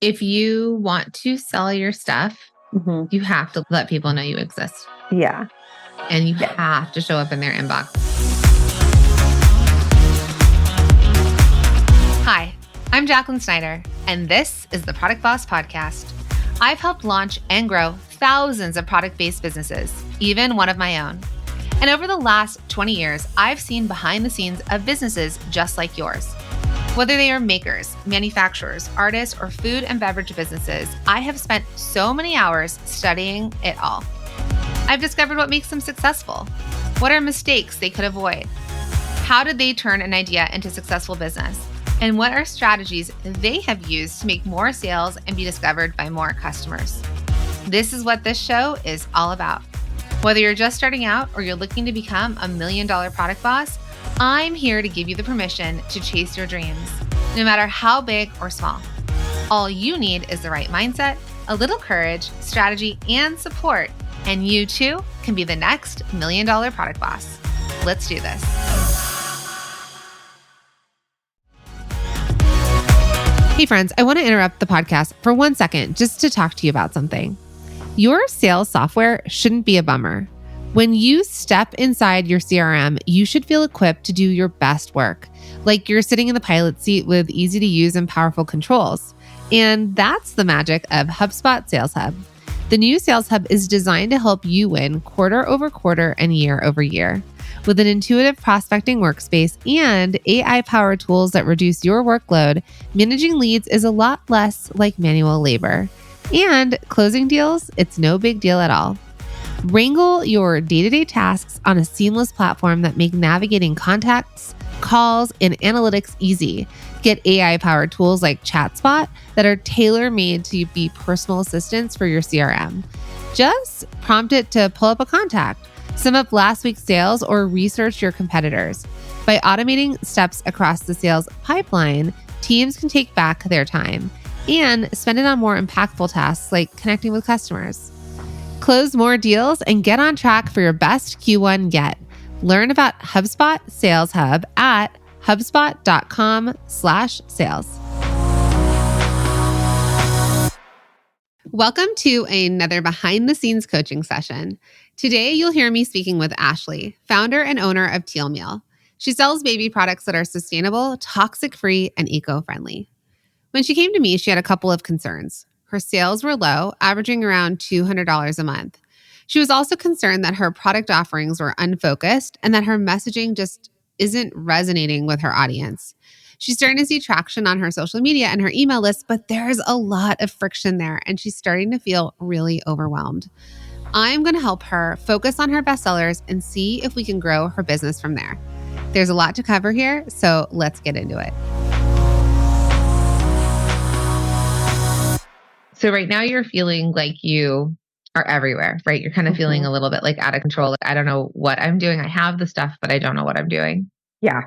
If you want to sell your stuff, you have to let people know you exist. Yeah. And you have to show up in their inbox. Hi, I'm Jacqueline Snyder, and this is the Product Boss Podcast. I've helped launch and grow thousands of product-based businesses, even one of my own. And over the last 20 years, I've seen behind the scenes of businesses just like yours. Whether they are makers, manufacturers, artists, or food and beverage businesses, I have spent so many hours studying it all. I've discovered what makes them successful. What are mistakes they could avoid? How did they turn an idea into successful business? And what are strategies they have used to make more sales and be discovered by more customers? This is what this show is all about. Whether you're just starting out or you're looking to become $1 million product boss, I'm here to give you the permission to chase your dreams, no matter how big or small. All you need is the right mindset, a little courage, strategy, and support, and you too can be the next $1 million product boss. Let's do this. Hey friends, I want to interrupt the podcast for 1 second just to talk to you about something. Your sales software shouldn't be a bummer. When you step inside your CRM, you should feel equipped to do your best work, like you're sitting in the pilot seat with easy to use and powerful controls. And that's the magic of HubSpot Sales Hub. The new Sales Hub is designed to help you win quarter over quarter and year over year. With an intuitive prospecting workspace and AI-powered tools that reduce your workload, managing leads is a lot less like manual labor. And closing deals, it's no big deal at all. Wrangle your day-to-day tasks on a seamless platform that make navigating contacts, calls, and analytics easy. Get AI-powered tools like ChatSpot that are tailor-made to be personal assistants for your CRM. Just prompt it to pull up a contact, sum up last week's sales, or research your competitors. By automating steps across the sales pipeline, teams can take back their time and spend it on more impactful tasks like connecting with customers. Close more deals and get on track for your best Q1 yet. Learn about HubSpot Sales Hub at hubspot.com/sales. Welcome to another behind the scenes coaching session. Today, you'll hear me speaking with Ashley, founder and owner of Teal Meal. She sells baby products that are sustainable, toxic-free, and eco-friendly. When she came to me, she had a couple of concerns. Her sales were low, averaging around $200 a month. She was also concerned that her product offerings were unfocused and that her messaging just isn't resonating with her audience. She's starting to see traction on her social media and her email list, but there's a lot of friction there, and she's starting to feel really overwhelmed. I'm going to help her focus on her bestsellers and see if we can grow her business from there. There's a lot to cover here, so let's get into it. So right now you're feeling like you are everywhere, right? You're kind of feeling a little bit like out of control. Like, I don't know what I'm doing. I have the stuff, but I don't know what I'm doing. Yeah.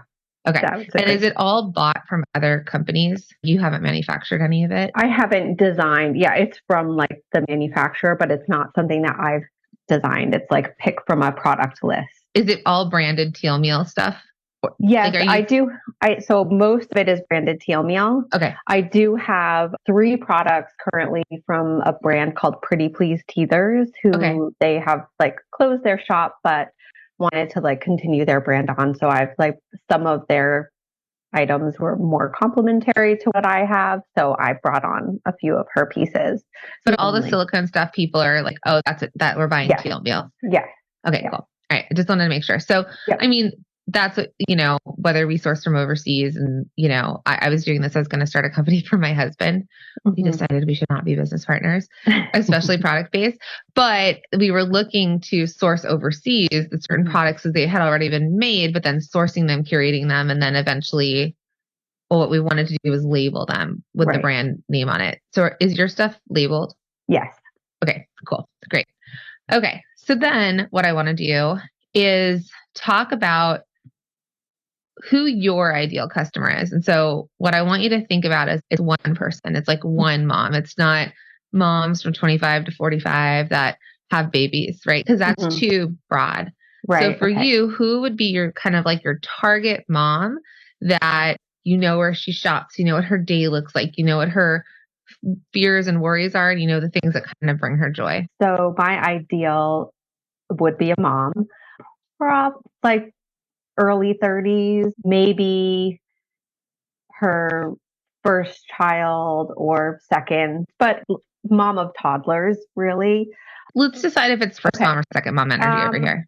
Okay. And is it all bought from other companies? You haven't manufactured any of it? I haven't designed. Yeah, it's from like the manufacturer, but it's not something that I've designed. It's like pick from a product list. Is it all branded Teal Meal stuff? Yes, I do. So most of it is branded Teal Meal. Okay. I do have 3 products currently from a brand called Pretty Please Teethers, who they have like closed their shop, but wanted to like continue their brand on. So I've like some of their items were more complementary to what I have. So I brought on a few of her pieces. But all the silicone stuff, people are like, oh, that's it, that we're buying Teal Meal. Yeah. Okay, cool. All right. I just wanted to make sure. So, I mean, that's what, whether we source from overseas and, I was doing this. I was going to start a company for my husband. We decided we should not be business partners, especially product based, but we were looking to source overseas the certain products as they had already been made, but then sourcing them, curating them. And then eventually what we wanted to do was label them with the brand name on it. So is your stuff labeled? Yes. Okay, cool. Great. Okay. So then what I want to do is talk about who your ideal customer is. And so what I want you to think about is one person. It's like one mom. It's not moms from 25 to 45 that have babies, right? Because that's too broad. Right. So for you, who would be your kind of like your target mom that you know where she shops, you know what her day looks like, you know what her fears and worries are, and the things that kind of bring her joy? So my ideal would be a mom, like early 30s, maybe her first child or second, but mom of toddlers, really. Let's decide if it's first mom or second mom energy over here.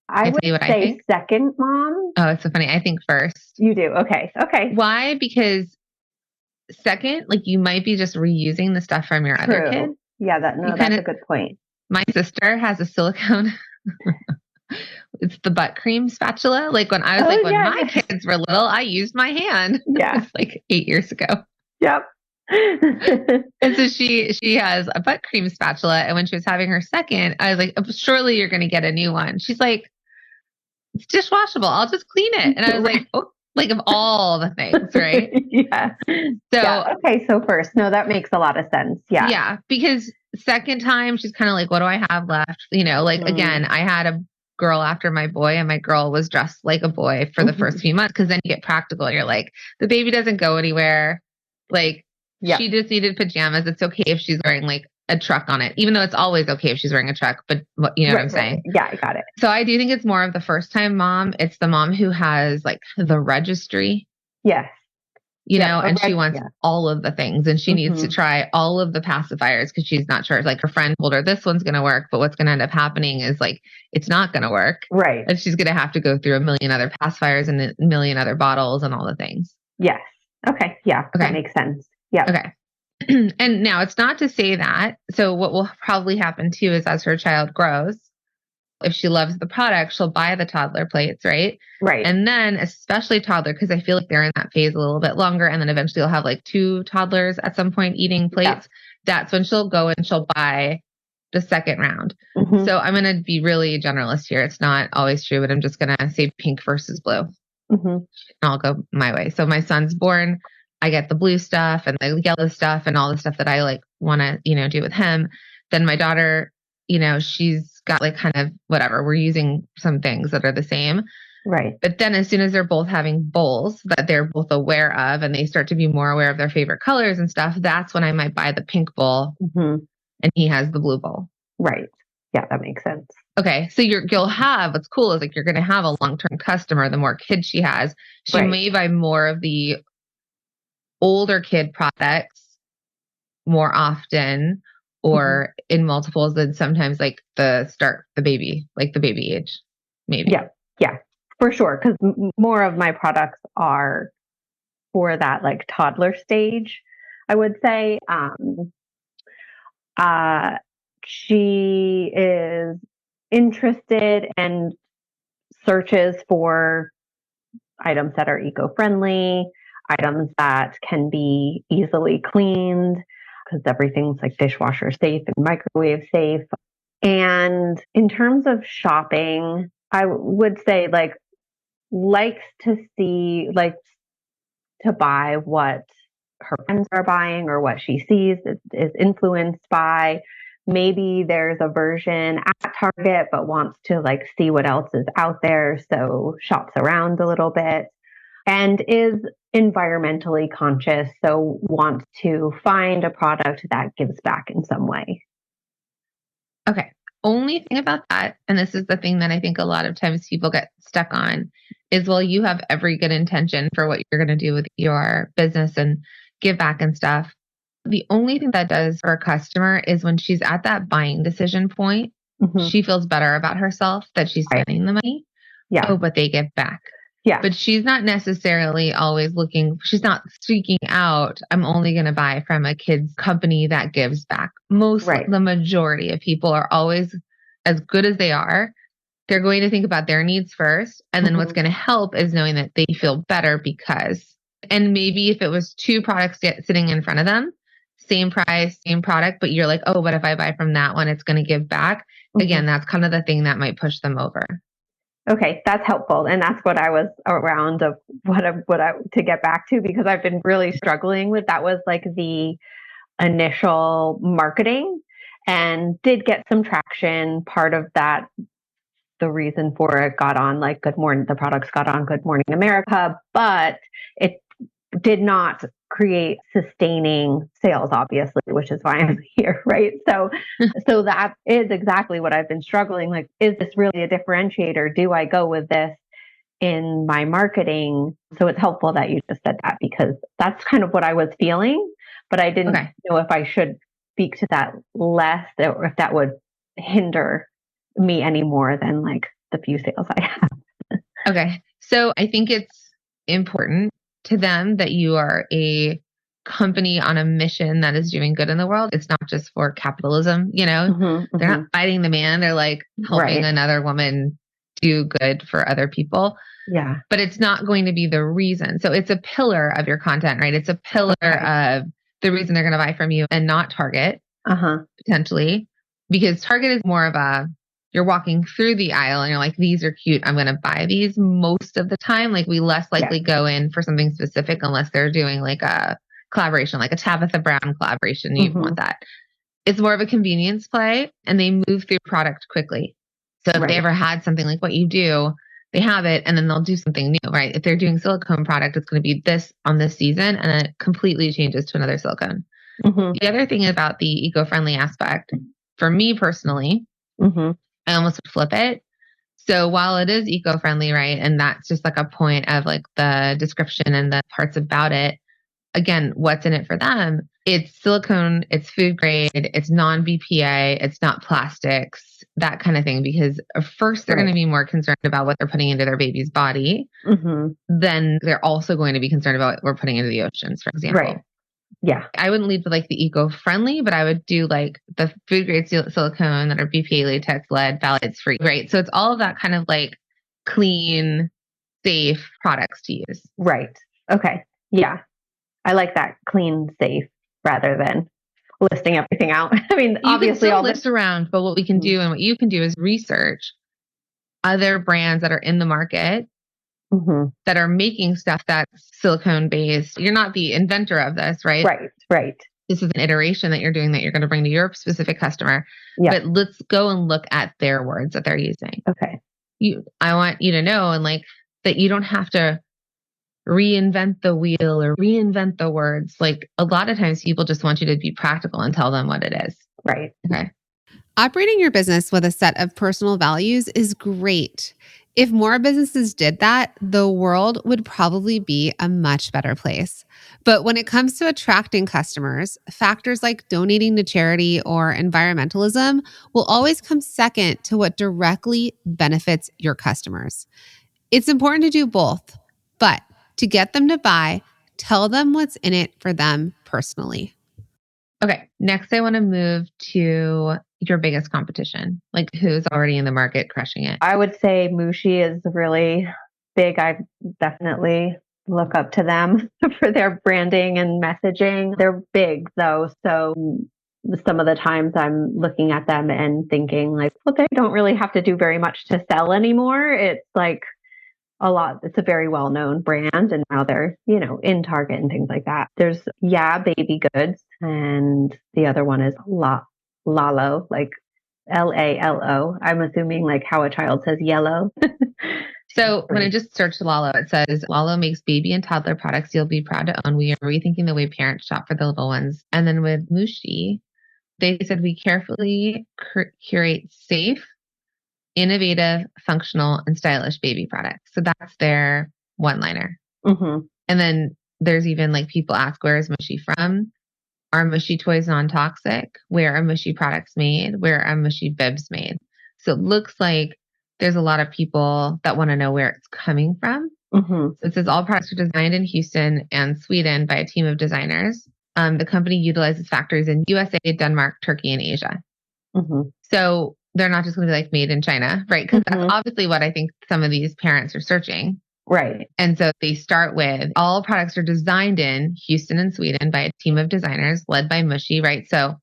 I would say second mom. Oh, it's so funny. I think first. You do? Okay. Why? Because second, like you might be just reusing the stuff from your other kid. Yeah, that's a good point. My sister has a silicone. It's the butt cream spatula. Like when I was when my kids were little, I used my hand. Yeah. Like 8 years ago. Yep. And so she has a butt cream spatula. And when she was having her second, I was like, oh, surely you're going to get a new one. She's like, it's dishwashable. I'll just clean it. And I was like, oh, like of all the things, right? Yeah. Okay. So first, no, that makes a lot of sense. Yeah. Yeah. Because second time, she's kind of like, what do I have left? Again, I had a girl after my boy, and my girl was dressed like a boy for the first few months, because then you get practical. You're like, the baby doesn't go anywhere. Like, she just needed pajamas. It's okay if she's wearing like a truck on it, even though it's always okay if she's wearing a truck, but what I'm saying? Yeah, I got it. So I do think it's more of the first time mom. It's the mom who has like the registry. Yes. And she wants all of the things, and she needs to try all of the pacifiers because she's not sure. Like her friend told her this one's going to work, but what's going to end up happening is like, it's not going to work. Right. And she's going to have to go through a million other pacifiers and a million other bottles and all the things. Yes. Okay. Yeah. Okay. That makes sense. Yeah. Okay. And now it's not to say that. So what will probably happen too is as her child grows, if she loves the product, she'll buy the toddler plates, right? Right. And then especially toddler, because I feel like they're in that phase a little bit longer. And then eventually you'll have like 2 toddlers at some point eating plates. Yeah. That's when she'll go and she'll buy the second round. So I'm going to be really generalist here. It's not always true, but I'm just going to say pink versus blue. And I'll go my way. So my son's born, I get the blue stuff and the yellow stuff and all the stuff that I like want to, do with him. Then my daughter, she's got like kind of whatever. We're using some things that are the same. Right. But then as soon as they're both having bowls that they're both aware of and they start to be more aware of their favorite colors and stuff, that's when I might buy the pink bowl and he has the blue bowl. Right. Yeah, that makes sense. Okay. So you'll have, what's cool is like, you're going to have a long-term customer. The more kids she has, she may buy more of the older kid products more often or in multiples than sometimes like the baby age, maybe. Yeah, for sure. Because more of my products are for that like toddler stage, I would say. She is interested and searches for items that are eco-friendly, items that can be easily cleaned, because everything's like dishwasher safe and microwave safe. And in terms of shopping, I would say likes to buy what her friends are buying or what she sees is influenced by. Maybe there's a version at Target, but wants to like see what else is out there. So shops around a little bit and is environmentally conscious. So wants to find a product that gives back in some way. Okay. Only thing about that, and this is the thing that I think a lot of times people get stuck on, is you have every good intention for what you're going to do with your business and give back and stuff. The only thing that does for a customer is when she's at that buying decision point, she feels better about herself that she's spending the money. Yeah. Oh, but they give back. Yeah. But she's not necessarily always she's not seeking out, I'm only going to buy from a kid's company that gives back. The majority of people are always, as good as they are, they're going to think about their needs first. And then what's going to help is knowing that they feel better and maybe if it was 2 products sitting in front of them, same price, same product, but you're like, oh, but if I buy from that one, it's going to give back. Again, that's kind of the thing that might push them over. Okay, that's helpful. And that's what I was around of what I to get back to, because I've been really struggling with. That was like the initial marketing and did get some traction. Part of that, the reason for it got on the products got on Good Morning America, but it did not create sustaining sales, obviously, which is why I'm here, right? So that is exactly what I've been struggling. Like, is this really a differentiator? Do I go with this in my marketing? So it's helpful that you just said that, because that's kind of what I was feeling, but I didn't know if I should speak to that less, or if that would hinder me any more than like the few sales I have. Okay. So I think it's important to them that you are a company on a mission that is doing good in the world. It's not just for capitalism, you know, they're not fighting the man. They're like helping another woman do good for other people. Yeah. But it's not going to be the reason. So it's a pillar of your content, right? It's a pillar of the reason they're going to buy from you, and not Target, potentially, because Target is more of a, you're walking through the aisle and you're like, these are cute, I'm going to buy these most of the time. Like, we less likely go in for something specific unless they're doing like a collaboration, like a Tabitha Brown collaboration. You want that. It's more of a convenience play, and they move through product quickly. So if they ever had something like what you do, they have it and then they'll do something new, right? If they're doing silicone product, it's going to be this on this season, and then it completely changes to another silicone. The other thing about the eco-friendly aspect, for me personally, I almost would flip it. So while it is eco-friendly, right, and that's just like a point of like the description and the parts about it, again, what's in it for them? It's silicone, it's food grade, it's non-BPA, it's not plastics, that kind of thing. Because first, they're going to be more concerned about what they're putting into their baby's body. Then they're also going to be concerned about what we're putting into the oceans, for example. Yeah. I wouldn't lead with like the eco-friendly, but I would do like the food grade silicone that are BPA, latex, lead, phthalates free, right? So it's all of that kind of like clean, safe products to use. Right. Okay. Yeah. I like that, clean, safe, rather than listing everything out. I mean, obviously all list around, but what we can do and what you can do is research other brands that are in the market that are making stuff that's silicone based. You're not the inventor of this, right? Right. This is an iteration that you're doing that you're going to bring to your specific customer. But let's go and look at their words that they're using. Okay. I want you to know, and like, that you don't have to reinvent the wheel or reinvent the words. Like, a lot of times people just want you to be practical and tell them what it is. Right. Okay. Operating your business with a set of personal values is great. If more businesses did that, the world would probably be a much better place. But when it comes to attracting customers, factors like donating to charity or environmentalism will always come second to what directly benefits your customers. It's important to do both, but to get them to buy, tell them what's in it for them personally. Okay. Next, I want to move to your biggest competition, like who's already in the market crushing it. I would say Mushi is really big. I definitely look up to them for their branding and messaging. They're big though. So some of the times I'm looking at them and thinking like, well, they don't really have to do very much to sell anymore. It's like it's a very well-known brand, and now they're, in Target and things like that. There's Baby Goods, and the other one is Lalo, like Lalo. I'm assuming like how a child says yellow. So when I just searched Lalo, it says Lalo makes baby and toddler products you'll be proud to own. We are rethinking the way parents shop for the little ones. And then with Mushi, they said we carefully curate safe, innovative, functional, and stylish baby products. So that's their one-liner. And then there's even like, people ask, where is Mushi from? Are Mushi toys non-toxic? Where are Mushi products made? Where are Mushi bibs made? So it looks like there's a lot of people that want to know where it's coming from. So it says all products are designed in Houston and Sweden by a team of designers. The company utilizes factories in USA, Denmark, Turkey, and Asia. So they're not just going to be like made in China, right? Because that's obviously what I think some of these parents are searching. Right. And so they start with all products are designed in Houston and Sweden by a team of designers led by Mushi, right? So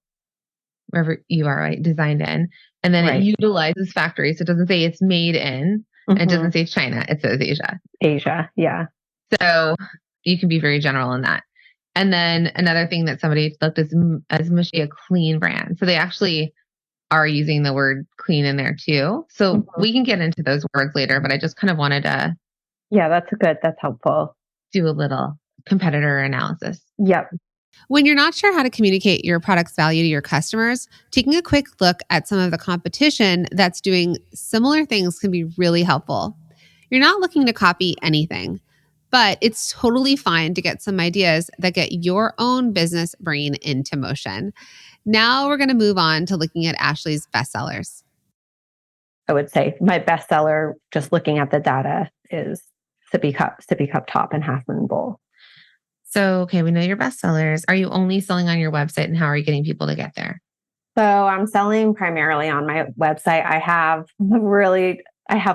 wherever you are, right, designed in. And then it utilizes factories. So it doesn't say it's made in, and it doesn't say China, it says Asia. Asia, yeah. So you can be very general in that. And then another thing that somebody looked as Mushi, a clean brand. So they actually are using the word clean in there too. So we can get into those words later, but I just kind of wanted to that's helpful. Do a little competitor analysis. Yep. When you're not sure how to communicate your product's value to your customers, taking a quick look at some of the competition that's doing similar things can be really helpful. You're not looking to copy anything, but it's totally fine to get some ideas that get your own business brain into motion. Now we're going to move on to looking at Ashley's bestsellers. I would say my bestseller, just looking at the data, is sippy cup top, and half moon bowl. So, okay, we know your bestsellers. Are you only selling on your website, and how are you getting people to get there? So I'm selling primarily on my website. I have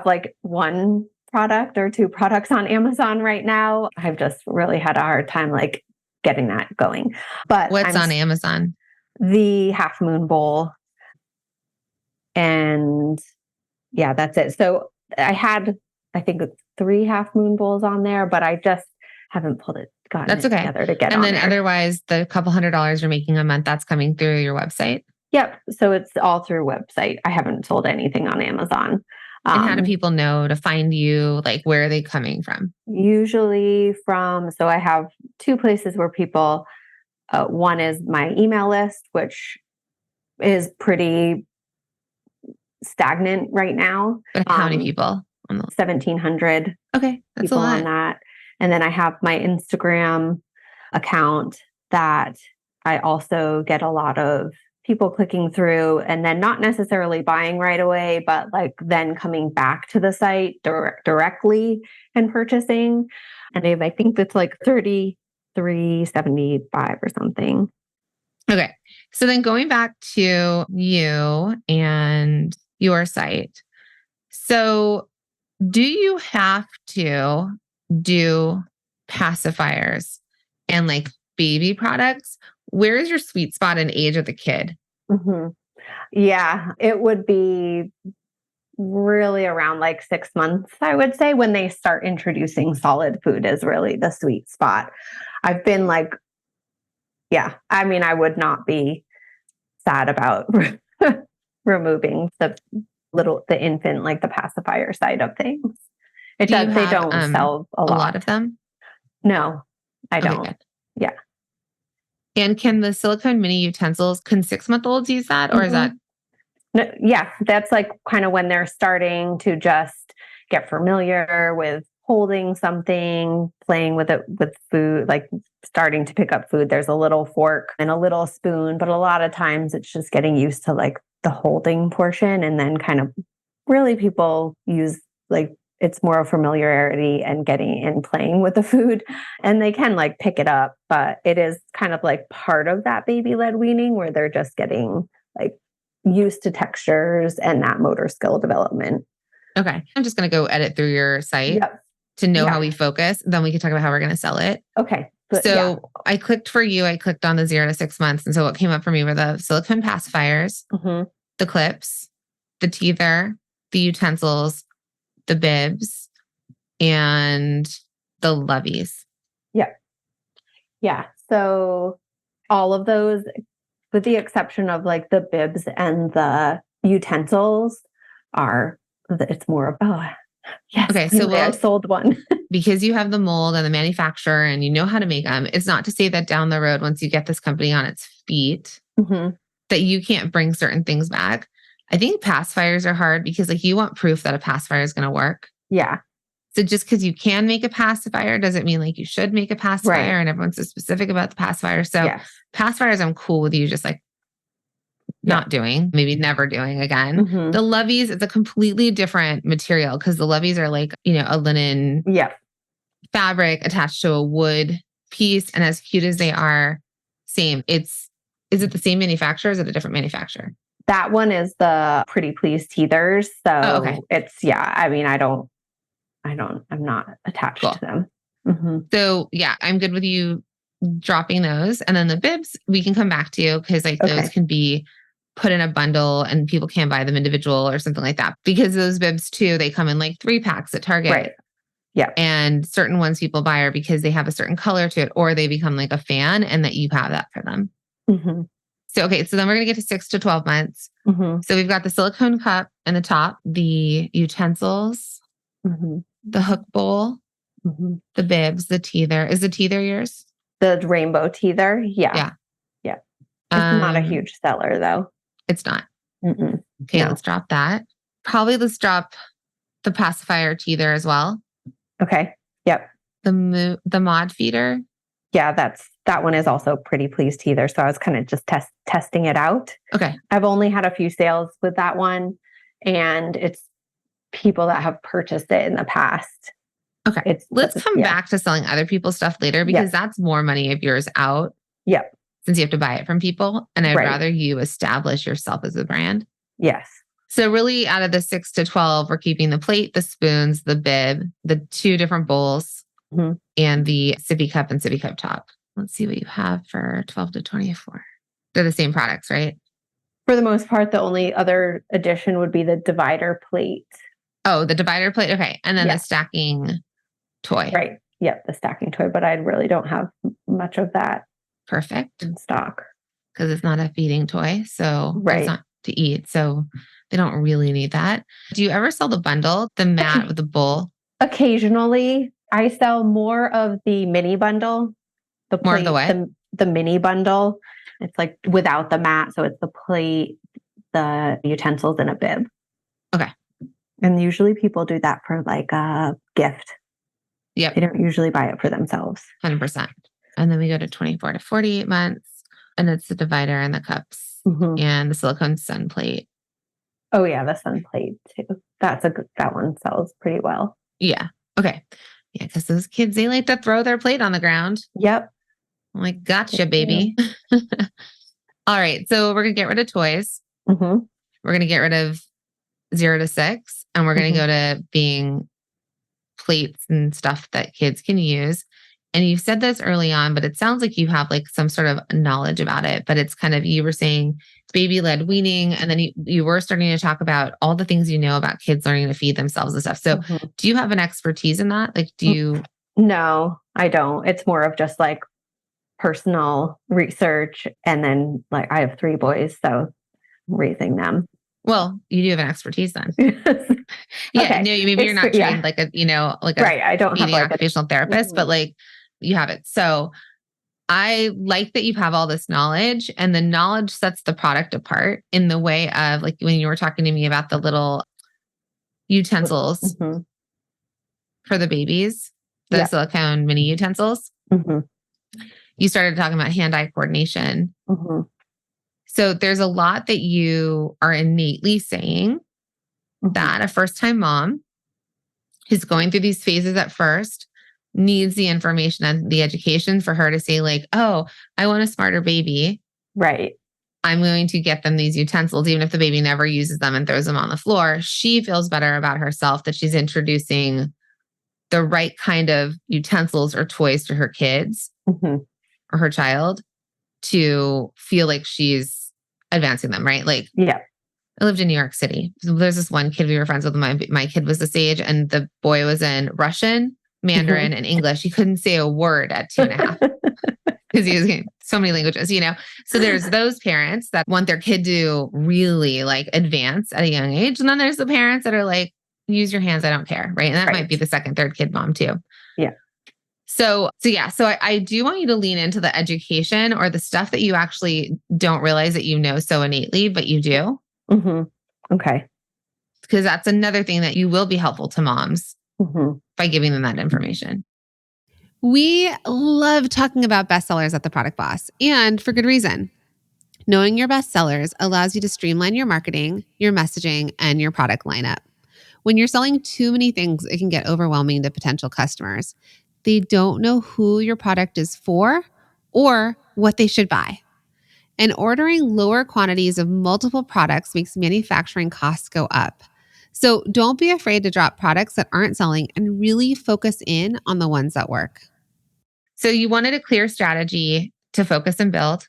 like one product or two products on Amazon right now. I've just really had a hard time like getting that going. But what's on Amazon? The half moon bowl. And yeah, that's it. So I had, I think, 3 half moon bowls on there, but I just haven't gotten it together to get and on then there. Otherwise, the couple $100 you're making a month, that's coming through your website? Yep. So it's all through website. I haven't sold anything on Amazon. And how do people know to find you? Like, where are they coming from? Usually so I have 2 places where people, one is my email list, which is pretty stagnant right now. But how many people? 1,700. Okay. That's people a lot on that. And then I have my Instagram account that I also get a lot of people clicking through and then not necessarily buying right away, but like then coming back to the site directly and purchasing. And I think it's like 33.75 or something. Okay. So then going back to you and your site. So do you have to do pacifiers and like baby products? Where is your sweet spot in age of the kid? Mm-hmm. Yeah, it would be really around like 6 months, I would say, when they start introducing solid food is really the sweet spot. I've been like, yeah, I mean, I would not be sad about removing the infant, like the pacifier side of things. They don't sell a lot of them? No, I don't. Good. Yeah. And can the silicone mini utensils, can 6-month-olds use that? Or is that? No, yeah, that's like kind of when they're starting to just get familiar with holding something, playing with it, with food, like starting to pick up food. There's a little fork and a little spoon, but a lot of times it's just getting used to like the holding portion. And then kind of really people use like, it's more familiarity and getting and playing with the food, and they can like pick it up, but it is kind of like part of that baby-led weaning where they're just getting like used to textures and that motor skill development. Okay. I'm just going to go edit through your site to know how we focus. Then we can talk about how we're going to sell it. Okay. I clicked for you. I clicked on the 0 to 6 months. And so what came up for me were the silicone pacifiers, the clips, the teether, the utensils, the bibs, and the loveys. Yeah. Yeah. So all of those, with the exception of like the bibs and the utensils, it's more of, yes. Okay. So I sold one. Because you have the mold and the manufacturer and you know how to make them. It's not to say that down the road, once you get this company on its feet, that you can't bring certain things back. I think pacifiers are hard because like you want proof that a pacifier is going to work. Yeah. So just because you can make a pacifier doesn't mean like you should make a pacifier, and everyone's so specific about the pacifier. So pacifiers, I'm cool with you just like not doing, maybe never doing again. The loveys, it's a completely different material because the loveys are like, a linen fabric attached to a wood piece. And as cute as they are, same. Is it the same manufacturer? Or is it a different manufacturer? That one is the Pretty Please Teethers. So it's, I mean, I'm not attached to them. So I'm good with you dropping those. And then the bibs, we can come back to because like those can be put in a bundle and people can buy them individual or something like that. Because those bibs too, they come in like 3 packs at Target. Right. Yeah. And certain ones people buy are because they have a certain color to it or they become like a fan and that you have that for them. So then we're going to get to 6 to 12 months. So we've got the silicone cup in the top, the utensils, the hook bowl, the bibs, the teether. Is the teether yours? The rainbow teether. Yeah. Yeah. Yeah. It's not a huge seller though. It's not. Mm-mm. Okay, No. let's drop that. Probably let's drop the pacifier teether as well. Okay. Yep. The mod feeder. Yeah, that one is also Pretty Please Teether. So I was kind of just testing it out. Okay. I've only had a few sales with that one, and it's people that have purchased it in the past. Okay. Let's come back to selling other people's stuff later because that's more money of yours out. Yep. Since you have to buy it from people. And I'd rather you establish yourself as a brand. Yes. So really out of the 6 to 12, we're keeping the plate, the spoons, the bib, the 2 different bowls, and the sippy cup and sippy cup top. Let's see what you have for 12 to 24. They're the same products, right? For the most part, the only other addition would be the divider plate. Oh, the divider plate. Okay. And then the stacking toy. Right. Yep. The stacking toy. But I really don't have much of that. Perfect. In stock. Because it's not a feeding toy. So it's not to eat. So they don't really need that. Do you ever sell the bundle, the mat with the bowl? Occasionally. I sell more of the mini bundle. The plate, more of the what? The mini bundle. It's like without the mat. So it's the plate, the utensils, and a bib. Okay. And usually people do that for like a gift. Yep. They don't usually buy it for themselves. 100%. And then we go to 24 to 48 months. And it's the divider and the cups and the silicone sun plate. Oh yeah, the sun plate too. That one sells pretty well. Yeah. Okay. Yeah, because those kids, they like to throw their plate on the ground. Yep. I'm like, gotcha, baby. All right. So we're going to get rid of toys. Mm-hmm. We're going to get rid of 0 to 6. And we're going to go to being plates and stuff that kids can use. And you said this early on, but it sounds like you have like some sort of knowledge about it. But it's kind of, you were saying baby-led weaning. And then you were starting to talk about all the things you know about kids learning to feed themselves and stuff. So do you have an expertise in that? Like, do you? No, I don't. It's more of just like personal research. And then like I have 3 boys, so raising them. Well, you do have an expertise then. Yeah, no, maybe you're not trained like a, like a I don't have like occupational therapist, but like you have it. So I like that you have all this knowledge, and the knowledge sets the product apart in the way of like when you were talking to me about the little utensils for the babies, the silicone mini utensils. You started talking about hand-eye coordination. So there's a lot that you are innately saying that a first-time mom who's going through these phases at first needs the information and the education for her to say like, oh, I want a smarter baby. Right. I'm going to get them these utensils, even if the baby never uses them and throws them on the floor. She feels better about herself that she's introducing the right kind of utensils or toys to her kids or her child to feel like she's advancing them, right? Like, I lived in New York City. There's this one kid we were friends with. My kid was this age, and the boy was in Russian, Mandarin, and English. He couldn't say a word at 2.5 because he was getting so many languages, So there's those parents that want their kid to really like advance at a young age. And then there's the parents that are like, use your hands, I don't care, right? And that might be the second, third kid mom too. Yeah. So I do want you to lean into the education or the stuff that you actually don't realize that you know so innately, but you do. Okay. Because that's another thing that you will be helpful to moms by giving them that information. We love talking about bestsellers at The Product Boss, and for good reason. Knowing your bestsellers allows you to streamline your marketing, your messaging, and your product lineup. When you're selling too many things, it can get overwhelming to potential customers. They don't know who your product is for or what they should buy. And ordering lower quantities of multiple products makes manufacturing costs go up. So don't be afraid to drop products that aren't selling and really focus in on the ones that work. So you wanted a clear strategy to focus and build.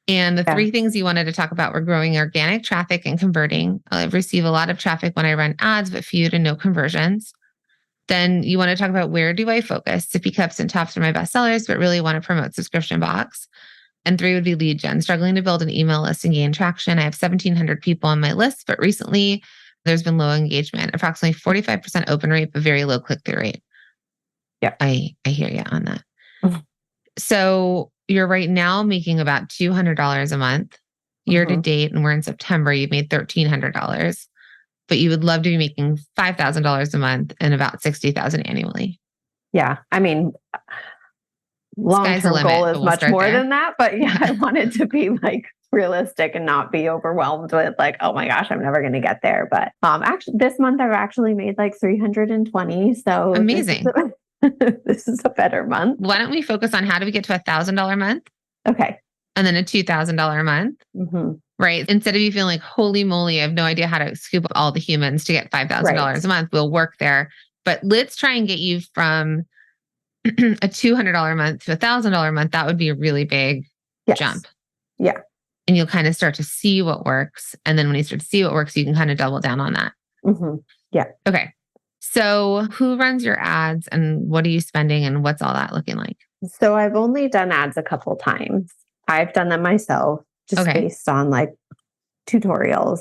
And the 3 things you wanted to talk about were growing organic traffic and converting. I receive a lot of traffic when I run ads, but few to no conversions. Then you want to talk about where do I focus? Sippy cups and tops are my best sellers, but really want to promote subscription box. And 3 would be lead gen, struggling to build an email list and gain traction. I have 1,700 people on my list, but recently there's been low engagement, approximately 45% open rate, but very low click-through rate. Yeah. I hear you on that. So you're right now making about $200 a month year to date. And we're in September, you've made $1,300, but you would love to be making $5,000 a month and about $60,000 annually. Yeah. I mean, long-term goal is much more than that, but yeah, I want it to be like realistic and not be overwhelmed with like, oh my gosh, I'm never going to get there. But actually this month I've actually made like 320. So amazing. This is a better month. Why don't we focus on how do we get to $1,000 a month? Okay. And then a $2,000 a month. Right. Instead of you feeling like, holy moly, I have no idea how to scoop up all the humans to get $5,000 a month. We'll work there. But let's try and get you from a $200 a month to $1,000 a month. That would be a really big jump. Yeah. And you'll kind of start to see what works. And then when you start to see what works, you can kind of double down on that. Yeah. Okay. So who runs your ads and what are you spending and what's all that looking like? So I've only done ads a couple times. I've done them myself just based on like tutorials.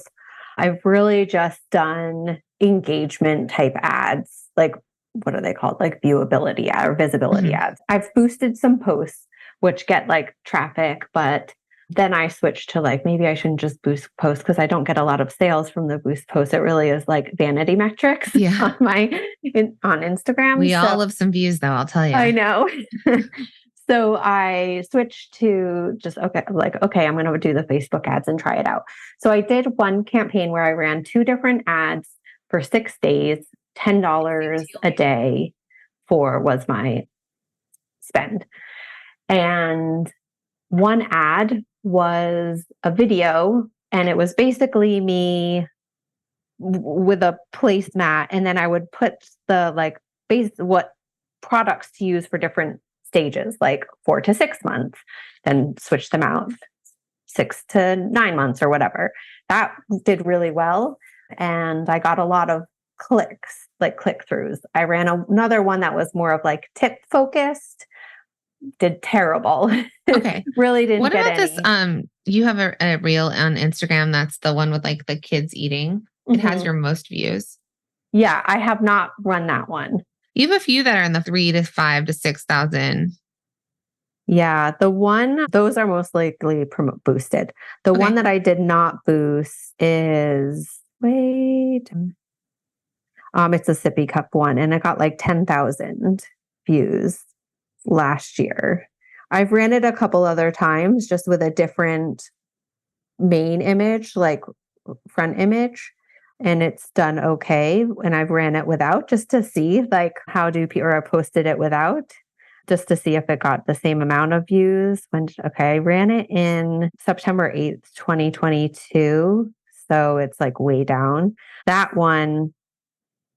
I've really just done engagement type ads. Like, what are they called? Like viewability ad or visibility ads. I've boosted some posts, which get like traffic, but then I switched to like, maybe I shouldn't just boost posts because I don't get a lot of sales from the boost posts. It really is like vanity metrics on on Instagram. We all love some views though, I'll tell you. I know. So I switched to just, I'm going to do the Facebook ads and try it out. So I did one campaign where I ran 2 different ads for 6 days, $10 a day was my spend. And one ad was a video, and it was basically me with a placemat. And then I would put the what products to use for different stages, like 4 to 6 months, then switch them out 6 to 9 months or whatever. That did really well. And I got a lot of clicks, like click-throughs. I ran another one that was more of like tip focused, did terrible. Okay. Really didn't get any. What about this? You have a reel on Instagram. That's the one with like the kids eating. It has your most views. Yeah. I have not run that one. You have a few that are in the 3,000 to 5,000 to 6,000. Yeah. Those are most likely boosted. The one that I did not boost is, it's a sippy cup one, and it got like 10,000 views last year. I've ran it a couple other times just with a different main image, like front image, and it's done okay. And I've ran it without just to see like I posted it without just to see if it got the same amount of views. I ran it in September 8th, 2022. So it's like way down. That one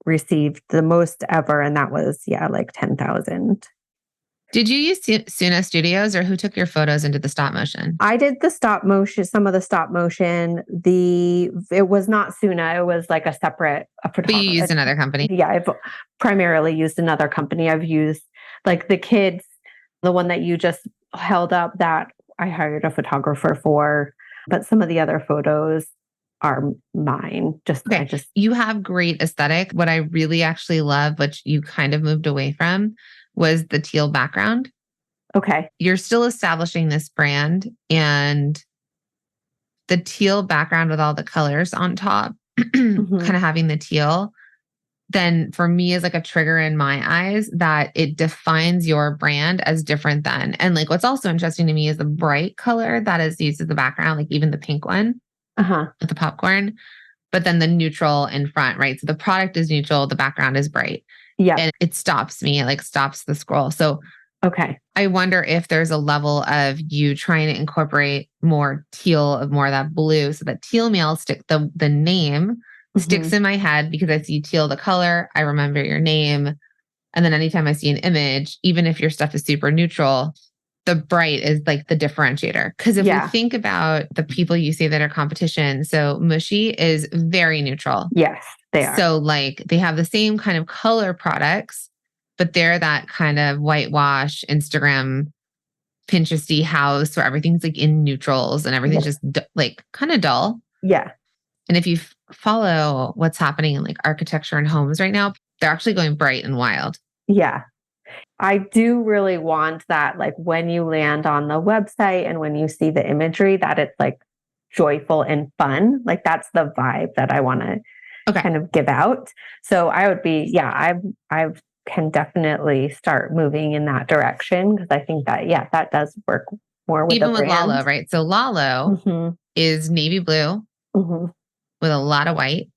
received the most ever. And that was, like 10,000. Did you use Suna Studios, or who took your photos into the stop motion? I did the stop motion, some of the stop motion. It was not Suna. It was like a separate photographer. But you used another company? Yeah, I've primarily used another company. I've used like the kids, the one that you just held up that I hired a photographer for, but some of the other photos are mine. You have great aesthetic. What I really actually love, which you kind of moved away from, was the teal background. Okay. You're still establishing this brand, and the teal background with all the colors on top, kind of having the teal, then for me is like a trigger in my eyes that it defines your brand as different than. And like what's also interesting to me is the bright color that is used as the background, like even the pink one with the popcorn, but then the neutral in front, right? So the product is neutral, the background is bright. Yeah. And it stops me. It like stops the scroll. So I wonder if there's a level of you trying to incorporate more teal, of more of that blue. So that teal meal the name sticks in my head because I see teal, the color, I remember your name. And then anytime I see an image, even if your stuff is super neutral, the bright is like the differentiator. Because if we think about the people you see that are competition, so Mushy is very neutral. Yes, they are. So like they have the same kind of color products, but they're that kind of whitewash Instagram Pinteresty house where everything's like in neutrals and everything's just like kind of dull. Yeah. And if you follow what's happening in like architecture and homes right now, they're actually going bright and wild. Yeah. I do really want that, like when you land on the website and when you see the imagery, that it's like joyful and fun. Like that's the vibe that I want to kind of give out. So I would be, I can definitely start moving in that direction because I think that, that does work more with even the with brand. Lalo, right? So Lalo is navy blue with a lot of white.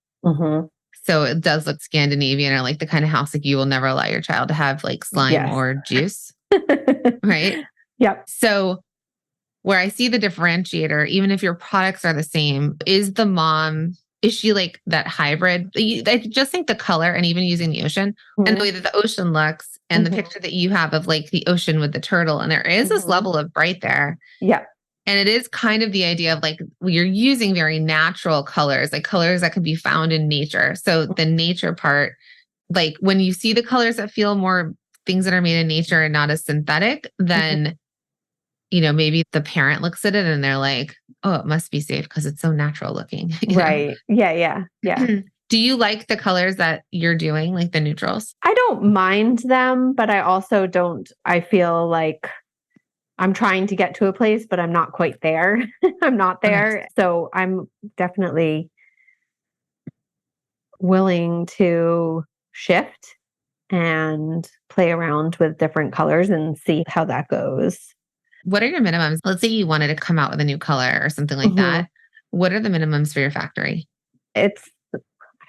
So it does look Scandinavian or like the kind of house like you will never allow your child to have like slime or juice. Right? Yep. So where I see the differentiator, even if your products are the same, is the mom, is she like that hybrid? I just think the color and even using the ocean and the way that the ocean looks and the picture that you have of like the ocean with the turtle. And there is this level of bright there. Yeah. And it is kind of the idea of like, you're using very natural colors, like colors that can be found in nature. So the nature part, like when you see the colors that feel more things that are made in nature and not as synthetic, then, you know, maybe the parent looks at it and they're like, oh, it must be safe because it's so natural looking. Right. Yeah. Do you like the colors that you're doing, like the neutrals? I don't mind them, but I also don't, I feel like I'm trying to get to a place, but I'm not quite there. I'm not there. Okay. So I'm definitely willing to shift and play around with different colors and see how that goes. What are your minimums? Let's say you wanted to come out with a new color or something like that. What are the minimums for your factory? I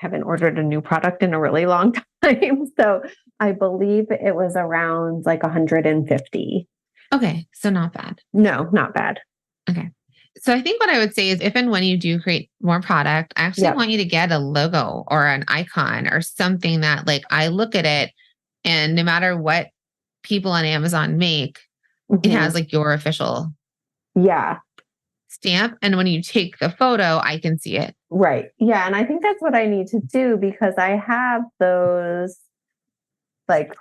haven't ordered a new product in a really long time. So I believe it was around like 150. Okay. So not bad. No, not bad. Okay. So I think what I would say is if and when you do create more product, I actually want you to get a logo or an icon or something that like I look at it and no matter what people on Amazon make, it has like your official stamp. And when you take the photo, I can see it. Right. Yeah. And I think that's what I need to do because I have those like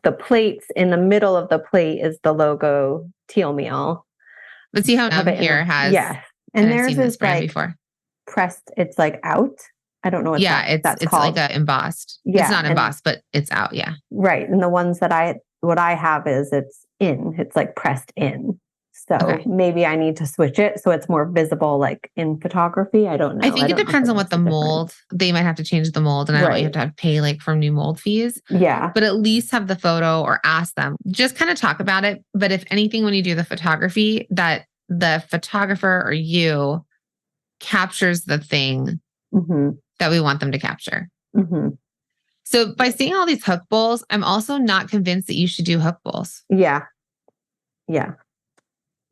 the plates in the middle of the plate is the logo teal meal. Let's see how here has. Yes. And there's this brand like before. Pressed. It's like out. I don't know what that's it's called. Like a embossed. Yeah, it's not embossed, but it's out. Yeah. Right. And the ones that what I have is it's like pressed in. So maybe I need to switch it so it's more visible like in photography. I don't know. I think it depends on what the mold, they might have to change the mold and I don't want you to have to pay like for new mold fees. Yeah. But at least have the photo or ask them, just kind of talk about it. But if anything, when you do the photography, that the photographer or you captures the thing that we want them to capture. So by seeing all these hook bowls, I'm also not convinced that you should do hook bowls. Yeah.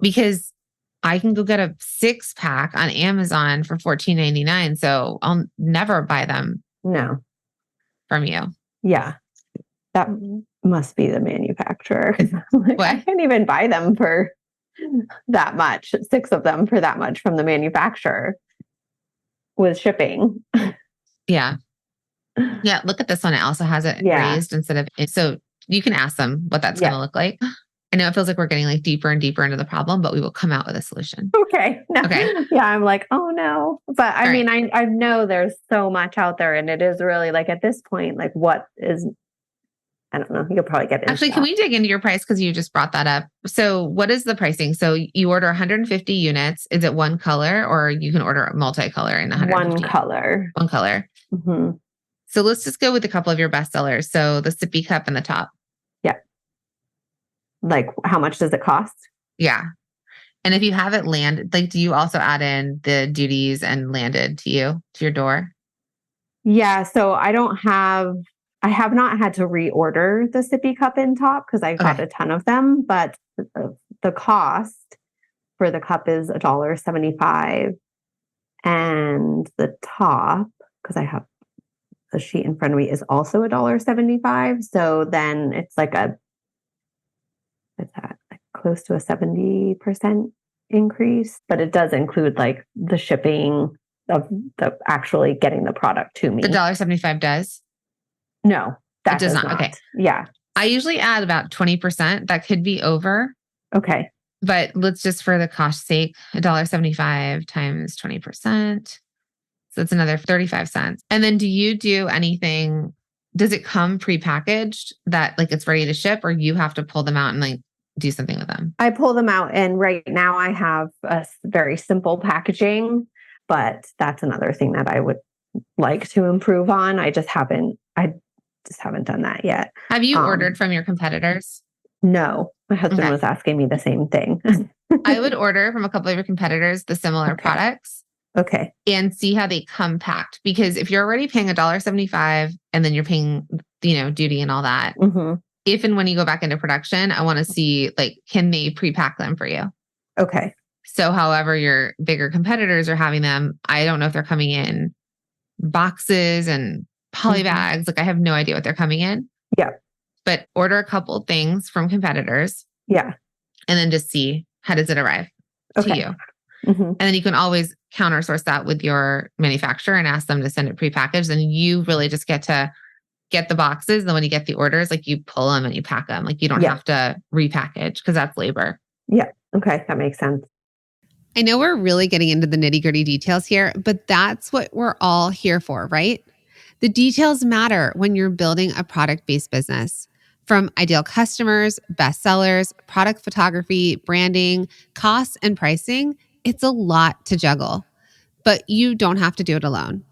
Because I can go get a 6-pack on Amazon for $14.99. So I'll never buy them. No. From you. Yeah. That must be the manufacturer. Like, I can't even buy them for that much. 6 of them for that much from the manufacturer with shipping. Yeah. Look at this one. It also has it raised instead of, so you can ask them what that's going to look like. I know it feels like we're getting like deeper and deeper into the problem, but we will come out with a solution. Okay. No. Okay. Yeah. I'm like, oh no. But I mean, I know there's so much out there and it is really like at this point, like what is, I don't know. You'll probably get it. Actually, can we dig into your price? Because you just brought that up. So what is the pricing? So you order 150 units. Is it one color or you can order a multicolor in the 150? One color. One color. So let's just go with a couple of your bestsellers. So the sippy cup and the top. Yeah. Like how much does it cost? Yeah. And if you have it landed, like, do you also add in the duties and landed to your door? Yeah. So I have not had to reorder the sippy cup in top because I got a ton of them, but the cost for the cup is $1.75 and the top, because I have the sheet in front of me, is also $1.75. So then it's like close to a 70% increase, but it does include like the shipping of the actually getting the product to me. The $1.75 does? No, that does not. Okay. Yeah. I usually add about 20%. That could be over. Okay. But let's just for the cost sake, $1.75 times 20%. So it's another 35 cents. And then do you do anything does it come prepackaged that like it's ready to ship, or you have to pull them out and like do something with them? I pull them out, and right now I have a very simple packaging, but that's another thing that I would like to improve on. I just haven't done that yet. Have you ordered from your competitors? No, my husband was asking me the same thing. I would order from a couple of your competitors the similar products. Okay. And see how they come packed. Because if you're already paying $1.75 and then you're paying, duty and all that, if and when you go back into production, I want to see like, can they pre-pack them for you? Okay. So however your bigger competitors are having them, I don't know if they're coming in boxes and poly bags. Like I have no idea what they're coming in. Yeah. But order a couple things from competitors. Yeah. And then just see how does it arrive to you. And then you can always counter source that with your manufacturer and ask them to send it prepackaged. And you really just get to get the boxes. And when you get the orders, like you pull them and you pack them. Like you don't have to repackage because that's labor. Yeah. Okay. That makes sense. I know we're really getting into the nitty-gritty details here, but that's what we're all here for, right? The details matter when you're building a product-based business. From ideal customers, bestsellers, product photography, branding, costs, and pricing, it's a lot to juggle, but you don't have to do it alone.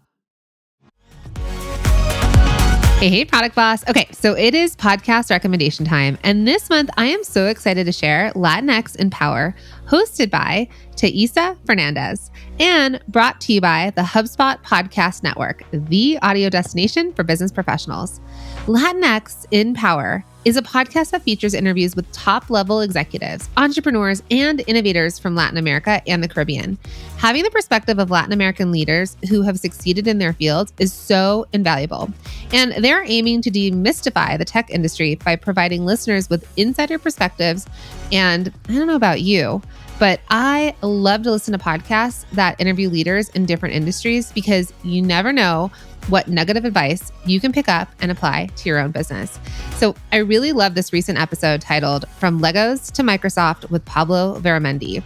Hey, Product Boss. Okay, so it is podcast recommendation time. And this month, I am so excited to share Latinx in Power, hosted by Taisa Fernandez and brought to you by the HubSpot Podcast Network, the audio destination for business professionals. Latinx in Power is a podcast that features interviews with top-level executives, entrepreneurs, and innovators from Latin America and the Caribbean. Having the perspective of Latin American leaders who have succeeded in their fields is so invaluable. And they're aiming to demystify the tech industry by providing listeners with insider perspectives. And I don't know about you, but I love to listen to podcasts that interview leaders in different industries because you never know what nugget of advice you can pick up and apply to your own business. So I really love this recent episode titled From Legos to Microsoft with Pablo Veramendi.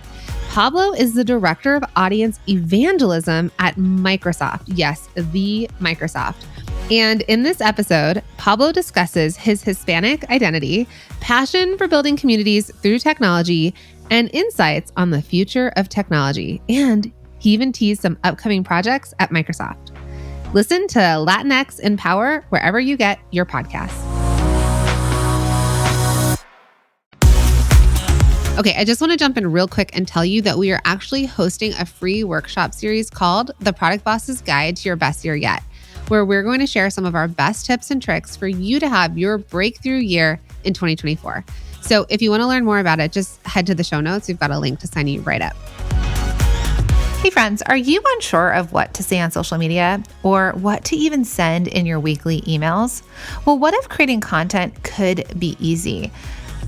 Pablo is the director of audience evangelism at Microsoft. Yes, the Microsoft. And in this episode, Pablo discusses his Hispanic identity, passion for building communities through technology, and insights on the future of technology. And he even teased some upcoming projects at Microsoft. Listen to Latinx in Power wherever you get your podcasts. Okay, I just want to jump in real quick and tell you that we are actually hosting a free workshop series called The Product Boss's Guide to Your Best Year Yet, where we're going to share some of our best tips and tricks for you to have your breakthrough year in 2024. So if you want to learn more about it, just head to the show notes. We've got a link to sign you right up. Hey friends, are you unsure of what to say on social media or what to even send in your weekly emails? Well, what if creating content could be easy?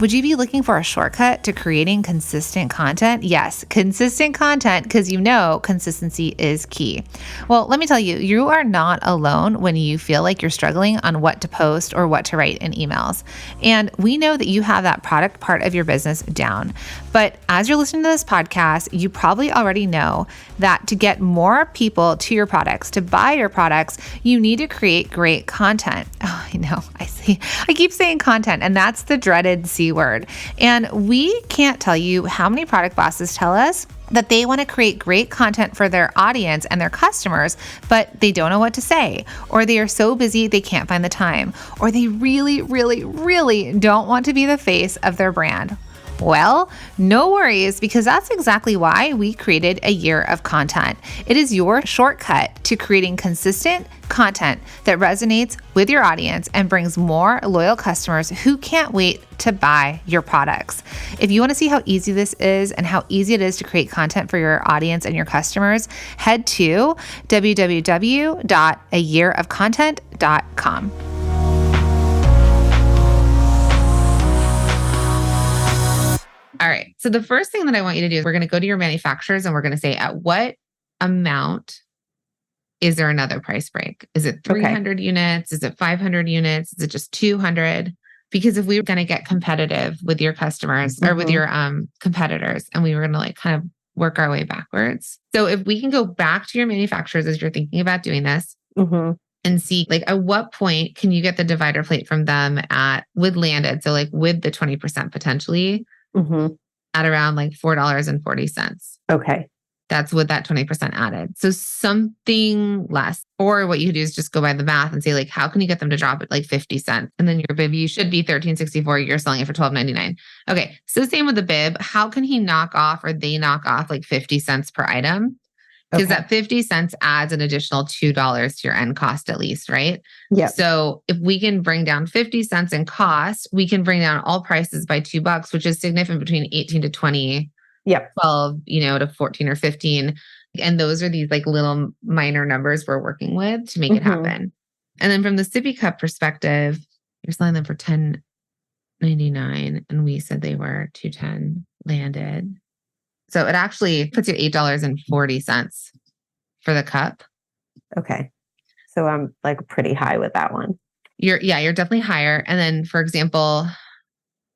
Would you be looking for a shortcut to creating consistent content? Yes, consistent content, because you know consistency is key. Well, let me tell you, you are not alone when you feel like you're struggling on what to post or what to write in emails. And we know that you have that product part of your business down. But as you're listening to this podcast, you probably already know that to get more people to your products, to buy your products, you need to create great content. Oh, I know, I keep saying content, and that's the dreaded C word. And we can't tell you how many product bosses tell us that they want to create great content for their audience and their customers, but they don't know what to say, or they are so busy they can't find the time, or they really, really, really don't want to be the face of their brand. Well, no worries, because that's exactly why we created a year of content. It is your shortcut to creating consistent content that resonates with your audience and brings more loyal customers who can't wait to buy your products. If you want to see how easy this is and how easy it is to create content for your audience and your customers, head to www.ayearofcontent.com. All right. So the first thing that I want you to do is we're going to go to your manufacturers and we're going to say, at what amount is there another price break? Is it 300 units? Is it 500 units? Is it just 200? Because if we were going to get competitive with your customers or with your competitors, and we were going to like kind of work our way backwards. So if we can go back to your manufacturers as you're thinking about doing this, and see like at what point can you get the divider plate from them with landed. So like with the 20% potentially at around like $4.40. Okay. That's with that 20% added. So something less. Or what you could do is just go by the math and say like, how can you get them to drop it like 50 cents? And then your bib, you should be $13.64. You're selling it for $12.99. Okay. So same with the bib. How can he knock off or they knock off like 50 cents per item? Because that 50 cents adds an additional $2 to your end cost at least, right? Yeah. So if we can bring down 50 cents in cost, we can bring down all prices by $2, which is significant between 18 to 20. 12, to 14 or 15. And those are these like little minor numbers we're working with to make it happen. And then from the sippy cup perspective, you're selling them for $10.99 and we said they were $2.10 landed. So it actually puts you at $8.40 for the cup. Okay. So I'm like pretty high with that one. You're definitely higher. And then for example,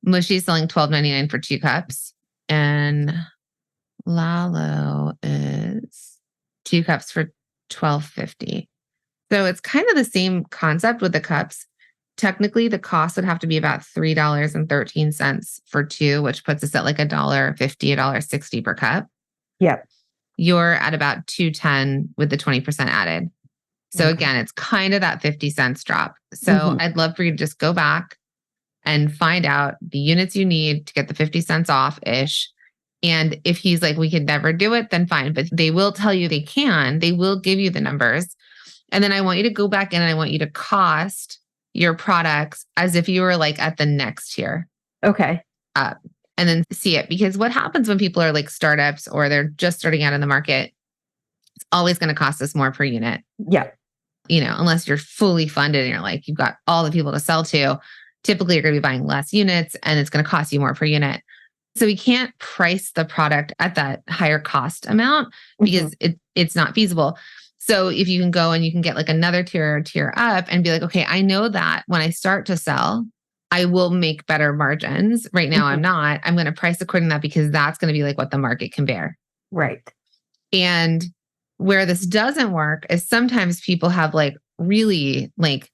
Mushy's selling $12.99 for 2 cups. And Lalo is 2 cups for $12.50. So it's kind of the same concept with the cups. Technically, the cost would have to be about $3.13 for 2, which puts us at like $1.50, $1.60 per cup. Yep. You're at about $2.10 with the 20% added. So again, it's kind of that 50 cents drop. So I'd love for you to just go back and find out the units you need to get the 50 cents off-ish. And if he's like, we could never do it, then fine. But they will tell you they can. They will give you the numbers. And then I want you to go back in and I want you to cost your products as if you were like at the next tier. Okay. Up. And then see it. Because what happens when people are like startups or they're just starting out in the market, it's always going to cost us more per unit. Yeah. Unless you're fully funded and you're like, you've got all the people to sell to. Typically, you're going to be buying less units and it's going to cost you more per unit. So we can't price the product at that higher cost amount because it's not feasible. So if you can go and you can get like another tier up and be like, okay, I know that when I start to sell, I will make better margins. Right now, I'm not. I'm going to price according to that because that's going to be like what the market can bear. Right. And where this doesn't work is sometimes people have like really like,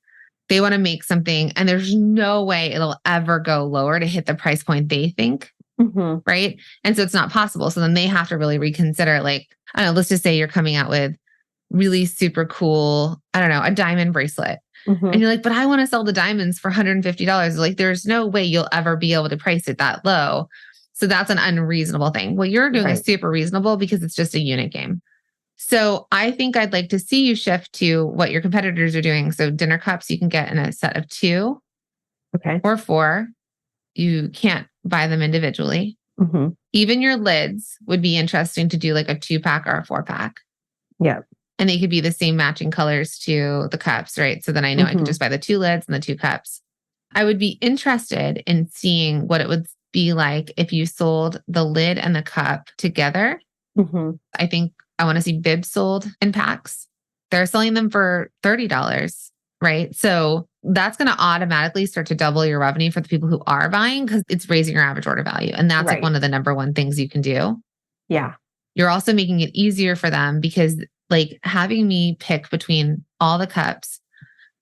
they want to make something and there's no way it'll ever go lower to hit the price point they think. Right. And so it's not possible. So then they have to really reconsider, like, I don't know, let's just say you're coming out with really super cool, I don't know, a diamond bracelet. And you're like, but I want to sell the diamonds for $150. Like, there's no way you'll ever be able to price it that low. So that's an unreasonable thing. What you're doing is super reasonable because it's just a unit game. So I think I'd like to see you shift to what your competitors are doing. So dinner cups, you can get in a set of 2 or 4. You can't buy them individually. Even your lids would be interesting to do like a 2-pack or a 4-pack. Yeah. And they could be the same matching colors to the cups, right? So then I know I can just buy the 2 lids and the 2 cups. I would be interested in seeing what it would be like if you sold the lid and the cup together. I think I want to see bibs sold in packs. They're selling them for $30, right? So that's going to automatically start to double your revenue for the people who are buying because it's raising your average order value. And that's like one of the number one things you can do. Yeah. You're also making it easier for them because like having me pick between all the cups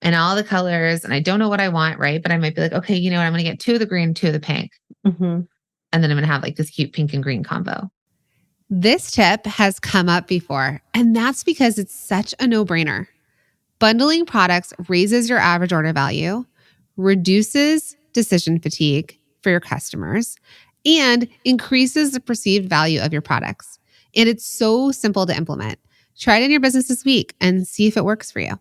and all the colors, and I don't know what I want, right? But I might be like, okay, you know what? I'm going to get 2 of the green, 2 of the pink. And then I'm going to have like this cute pink and green combo. This tip has come up before, and that's because it's such a no-brainer. Bundling products raises your average order value, reduces decision fatigue for your customers, and increases the perceived value of your products. And it's so simple to implement. Try it in your business this week and see if it works for you.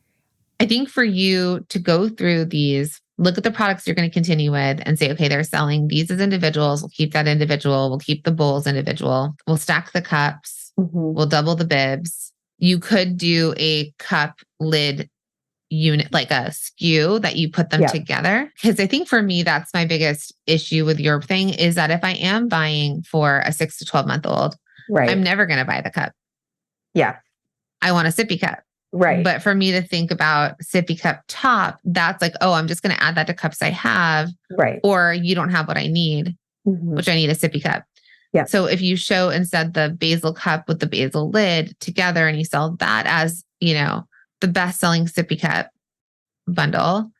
I think for you to go through these, look at the products you're going to continue with and say, okay, they're selling these as individuals. We'll keep that individual. We'll keep the bowls individual. We'll stack the cups. We'll double the bibs. You could do a cup lid unit, like a SKU that you put them together. Because I think for me, that's my biggest issue with your thing is that if I am buying for a 6 to 12-month-old, I'm never going to buy the cup. Yeah. I want a sippy cup. Right. But for me to think about sippy cup top, that's like, oh, I'm just going to add that to cups I have. Right. Or you don't have what I need, which I need a sippy cup. Yeah. So if you show instead the basil cup with the basil lid together and you sell that as, the best selling sippy cup, bundle.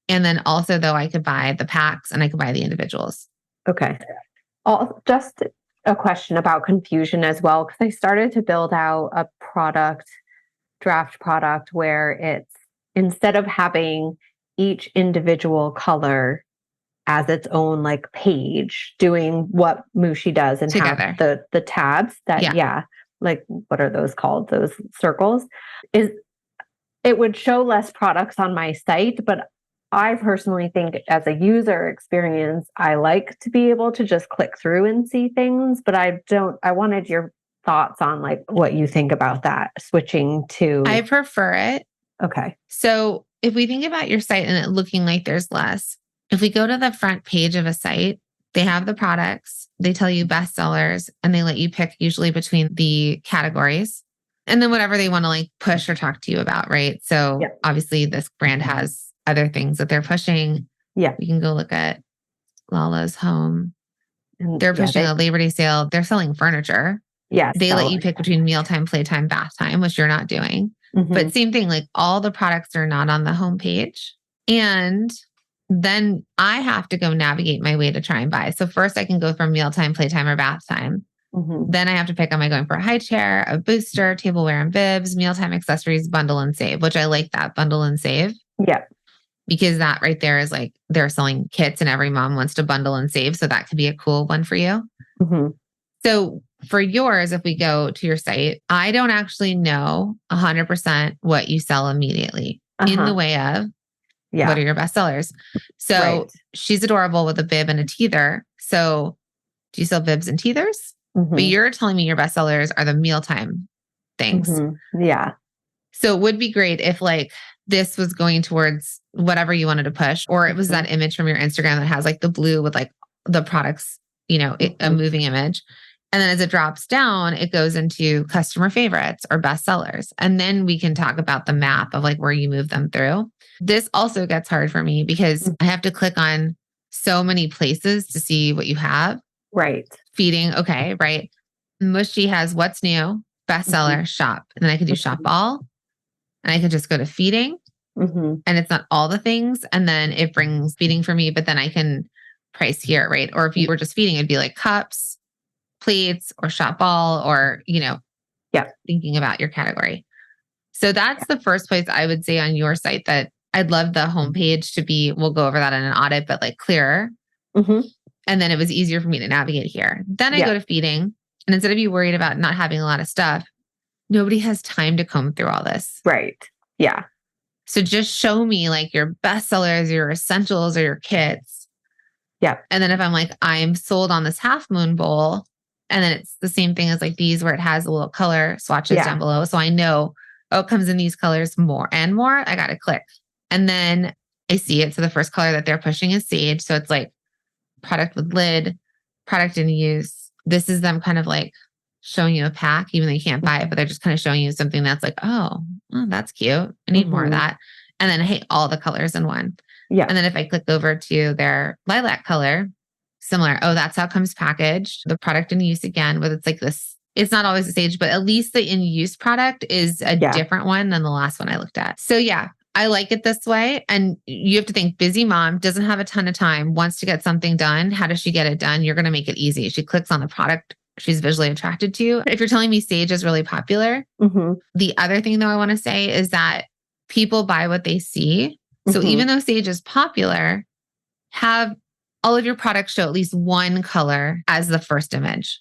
And then also though, I could buy the packs and I could buy the individuals. Okay. Just a question about confusion as well, because I started to build out a draft product where it's, instead of having each individual color as its own like page, doing what Mushi does and Together. have the tabs that, like what are those called? Those circles. It would show less products on my site, but I personally think as a user experience, I like to be able to just click through and see things, but I wanted your thoughts on like what you think about that, switching to. I prefer it. Okay. So if we think about your site and it looking like there's less, if we go to the front page of a site, they have the products, they tell you bestsellers, and they let you pick usually between the categories. And then whatever they want to like push or talk to you about, right? So obviously this brand has other things that they're pushing. Yeah. We can go look at Lala's Home. They're pushing a Labor Day sale. They're selling furniture. Yes. They let you pick between mealtime, playtime, bath time, which you're not doing. Mm-hmm. But same thing, like all the products are not on the homepage. And then I have to go navigate my way to try and buy. So first I can go from mealtime, playtime, or bath time. Mm-hmm. Then I have to pick, am I going for a high chair, a booster, tableware and bibs, mealtime accessories, bundle and save, which I like that bundle and save. Yeah. Because that right there is like, they're selling kits and every mom wants to bundle and save. So that could be a cool one for you. Mm-hmm. So for yours, if we go to your site, I don't actually know 100% what you sell immediately in the way of what are your best sellers. So she's adorable with a bib and a teether. So do you sell bibs and teethers? Mm-hmm. But you're telling me your best sellers are the mealtime things. Mm-hmm. Yeah. So it would be great if like this was going towards whatever you wanted to push, or it was that image from your Instagram that has like the blue with like the products, a moving image. And then as it drops down, it goes into customer favorites or best sellers. And then we can talk about the map of like where you move them through. This also gets hard for me because I have to click on so many places to see what you have. Right. Feeding. Okay. Right. Mushy has what's new, bestseller, shop. And then I could do shop all. And I could just go to feeding. Mm-hmm. And it's not all the things. And then it brings feeding for me, but then I can price here. Right. Or if you were just feeding, it'd be like cups, plates, or shop all, or, thinking about your category. So that's the first place I would say on your site that I'd love the homepage to be, we'll go over that in an audit, but like clearer. Mm-hmm. And then it was easier for me to navigate here. Then I go to feeding. And instead of you worried about not having a lot of stuff, nobody has time to comb through all this. Right. Yeah. So just show me like your best sellers, your essentials, or your kits. Yeah. And then if I'm like, I'm sold on this half moon bowl, and then it's the same thing as like these where it has a little color swatches down below. So I know, it comes in these colors more and more. I got to click. And then I see it. So the first color that they're pushing is sage. So it's like product with lid, product in use. This is them kind of like showing you a pack, even though you can't buy it, but they're just kind of showing you something that's like, oh, that's cute. I need more of that. And then, hey, all the colors in one. Yeah. And then if I click over to their lilac color, similar. Oh, that's how it comes packaged. The product in use again, whether it's like this, it's not always a sage, but at least the in use product is a different one than the last one I looked at. So yeah, I like it this way. And you have to think busy mom doesn't have a ton of time, wants to get something done. How does she get it done? You're going to make it easy. She clicks on the product she's visually attracted to. If you're telling me sage is really popular, the other thing though I want to say is that people buy what they see. So even though sage is popular, have all of your products show at least one color as the first image.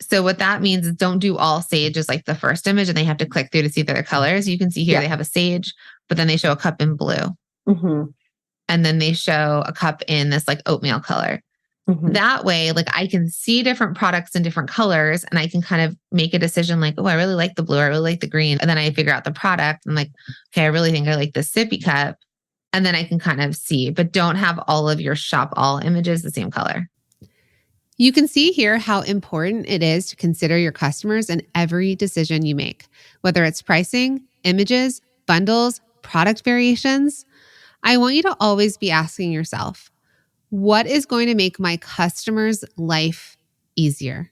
So what that means is don't do all sage as like the first image and they have to click through to see the other colors. You can see here they have a sage, but then they show a cup in blue. And then they show a cup in this like oatmeal color. That way, like I can see different products in different colors and I can kind of make a decision like, oh, I really like the blue. I really like the green. And then I figure out the product and like, okay, I really think I like the sippy cup. And then I can kind of see, but don't have all of your shop all images the same color. You can see here how important it is to consider your customers in every decision you make, whether it's pricing, images, bundles, product variations. I want you to always be asking yourself, what is going to make my customer's life easier?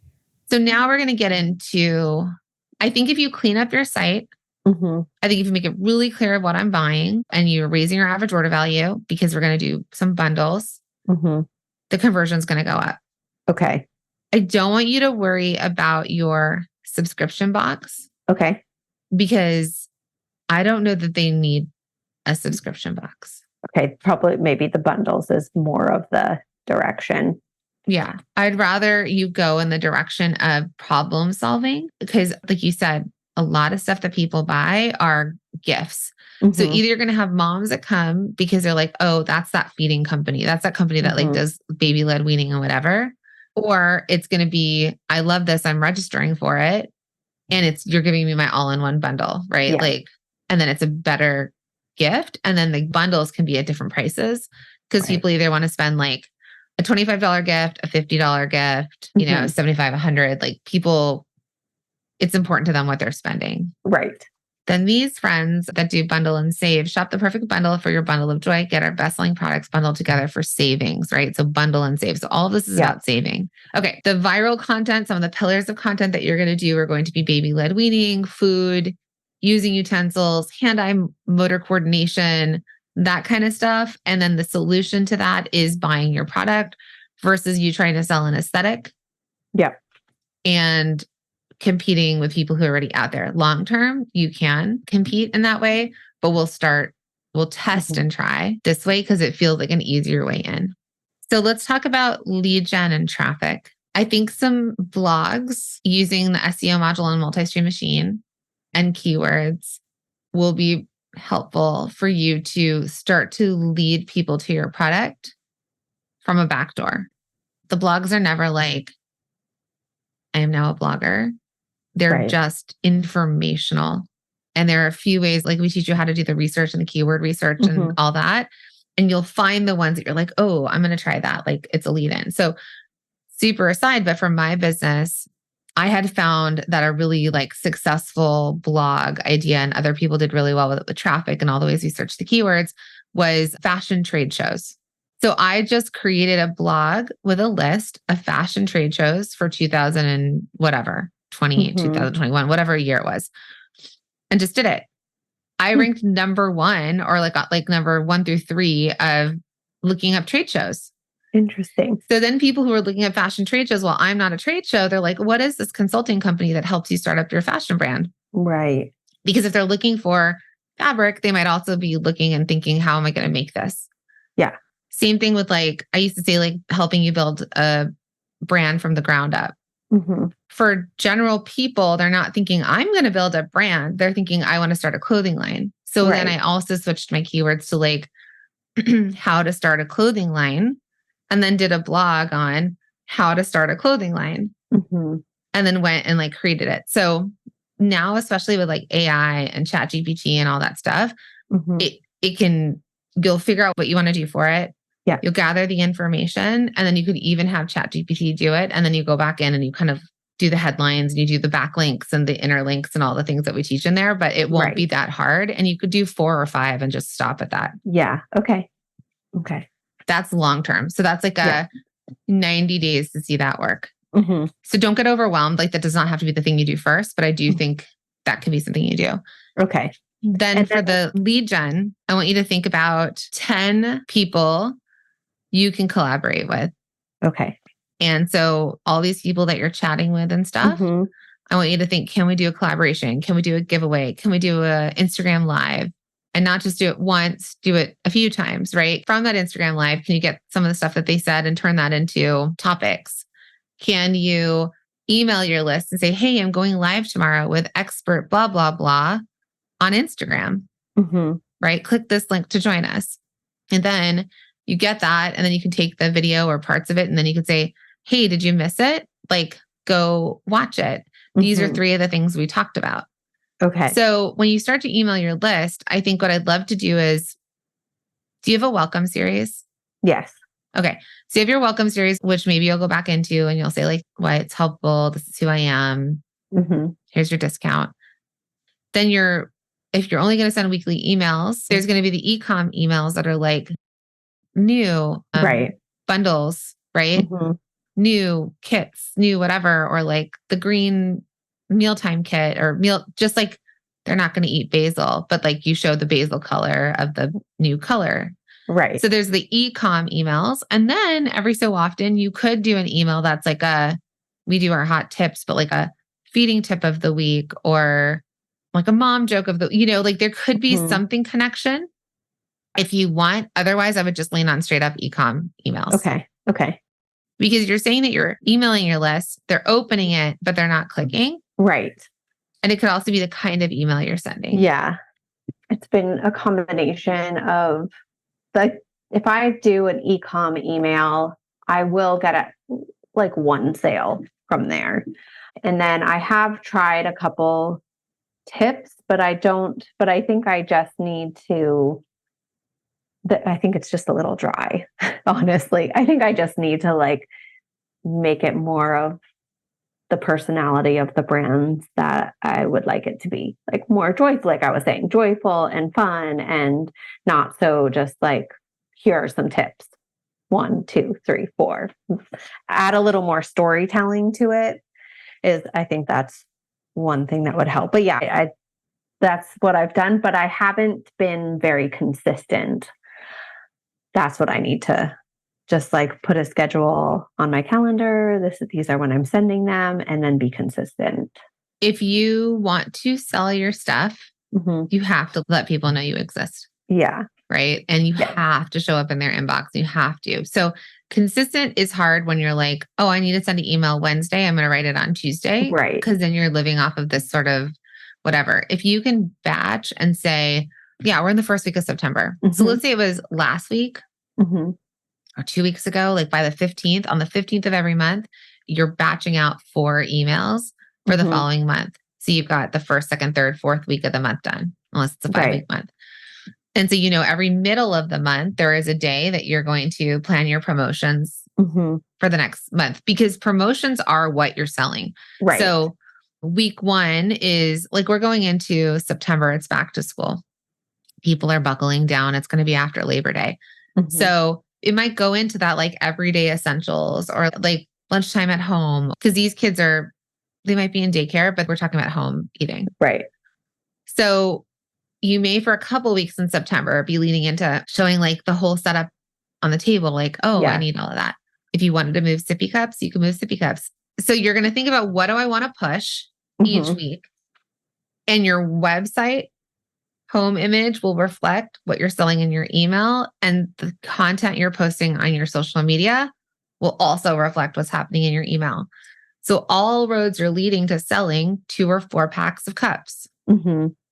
So now we're going to get into, I think if you clean up your site Mm-hmm. I think if you make it really clear what I'm buying and you're raising your average order value because we're going to do some bundles, Mm-hmm. the conversion is going to go up. Okay. I don't want you to worry about your subscription box. Okay. Because I don't know that they need a subscription box. Okay. Probably maybe the bundles is more of the direction. Yeah. I'd rather you go in the direction of problem solving because, like you said, a lot of stuff that people buy are gifts. Mm-hmm. So either you're going to have moms that come because they're like, oh, that's that feeding company. That's that company that like does baby led weaning and whatever. Or it's going to be, I love this. I'm registering for it. And you're giving me my all-in-one bundle, right? Yeah. Like, and then it's a better gift. And then the bundles can be at different prices because people either want to spend like a $25 gift, a $50 gift, you know, 75, 100, like people, it's important to them what they're spending. Right. Then these friends that do bundle and save, shop the perfect bundle for your bundle of joy, get our best-selling products bundled together for savings, right? So bundle and save. So all of this is about saving. Okay. The viral content, some of the pillars of content that you're going to do are going to be baby-led weaning, food, using utensils, hand-eye motor coordination, that kind of stuff. And then the solution to that is buying your product versus you trying to sell an aesthetic. Yeah. And competing with people who are already out there. Long term, you can compete in that way, but we'll test and try this way because it feels like an easier way in. So let's talk about lead gen and traffic. I think some blogs using the SEO module and multi-stream machine and keywords will be helpful for you to start to lead people to your product from a backdoor. The blogs are never like, I am now a blogger. They're just informational. And there are a few ways, like we teach you how to do the research and the keyword research and all that. And you'll find the ones that you're like, oh, I'm going to try that. Like it's a lead in. So super aside, but for my business, I had found that a really like successful blog idea and other people did really well with it with traffic and all the ways we searched the keywords was fashion trade shows. So I just created a blog with a list of fashion trade shows for 2000 and whatever. 2021, whatever year it was, and just did it. I ranked number one or like number 1 through 3 of looking up trade shows. Interesting. So then people who are looking at fashion trade shows, well, I'm not a trade show. They're like, what is this consulting company that helps you start up your fashion brand? Right. Because if they're looking for fabric, they might also be looking and thinking, how am I going to make this? Yeah. Same thing with like, I used to say like helping you build a brand from the ground up. For general people, they're not thinking, I'm going to build a brand. They're thinking, I want to start a clothing line. So then I also switched my keywords to like how to start a clothing line and then did a blog on how to start a clothing line and then went and like created it. So now, especially with like AI and ChatGPT and all that stuff, you'll figure out what you want to do for it. Yeah. You'll gather the information and then you could even have ChatGPT do it. And then you go back in and you kind of do the headlines and you do the backlinks and the inner links and all the things that we teach in there, but it won't be that hard. And you could do 4 or 5 and just stop at that. Yeah. Okay. That's long term. So that's like a 90 days to see that work. So don't get overwhelmed. Like that does not have to be the thing you do first, but I do think that can be something you do. Okay. Then for the lead gen, I want you to think about 10 people you can collaborate with. Okay. And so all these people that you're chatting with and stuff, I want you to think, can we do a collaboration? Can we do a giveaway? Can we do a Instagram live? And not just do it once, do it a few times, right? From that Instagram live, can you get some of the stuff that they said and turn that into topics? Can you email your list and say, hey, I'm going live tomorrow with expert blah, blah, blah on Instagram, right? Click this link to join us. And then you get that. And then you can take the video or parts of it. And then you can say, hey, did you miss it? Like, go watch it. These are 3 of the things we talked about. Okay. So when you start to email your list, I think what I'd love to do is, do you have a welcome series? Yes. Okay. So you have your welcome series, which maybe you'll go back into and you'll say like, what's helpful? This is who I am. Here's your discount. Then if you're only going to send weekly emails, there's going to be the e-com emails that are like, new bundles, right? New kits, new whatever, or like the green mealtime kit or just like they're not going to eat basil, but like you show the basil color of the new color. Right. So there's the e-com emails. And then every so often you could do an email that's like we do our hot tips, but like a feeding tip of the week or like a mom joke of the, like there could be something connection if you want. Otherwise, I would just lean on straight up e-com emails. Okay. Because you're saying that you're emailing your list, they're opening it, but they're not clicking. Right. And it could also be the kind of email you're sending. Yeah. It's been a combination of if I do an e-com email, I will get like one sale from there. And then I have tried a couple tips, but I think I just need to, I think it's just a little dry, honestly. I think I just need to like make it more of the personality of the brands that I would like it to be, like more joyful, like I was saying, joyful and fun, and not so just like, here are some tips. 1, 2, 3, 4. Add a little more storytelling to it I think that's one thing that would help. But yeah, that's what I've done, but I haven't been very consistent. That's what I need to just like put a schedule on my calendar. These are when I'm sending them, and then be consistent. If you want to sell your stuff, you have to let people know you exist. Yeah. Right. And you have to show up in their inbox. You have to. So consistent is hard when you're like, oh, I need to send an email Wednesday. I'm going to write it on Tuesday. Right. Because then you're living off of this sort of whatever. If you can batch and say, yeah, we're in the first week of September. So let's say it was last week or 2 weeks ago, like by the 15th, on the 15th of every month, you're batching out 4 emails for the following month. So you've got the first, second, third, fourth week of the month done, unless it's a 5-week month. And so, every middle of the month, there is a day that you're going to plan your promotions for the next month, because promotions are what you're selling. Right. So week 1 is like, we're going into September. It's back to school. People are buckling down. It's going to be after Labor Day. So it might go into that like everyday essentials or like lunchtime at home, because these kids they might be in daycare, but we're talking about home eating. Right. So you may, for a couple weeks in September, be leaning into showing like the whole setup on the table. Like, I need all of that. If you wanted to move sippy cups, you can move sippy cups. So you're going to think about, what do I want to push each week? And your website home image will reflect what you're selling in your email, and the content you're posting on your social media will also reflect what's happening in your email. So all roads are leading to selling 2 or 4 packs of cups.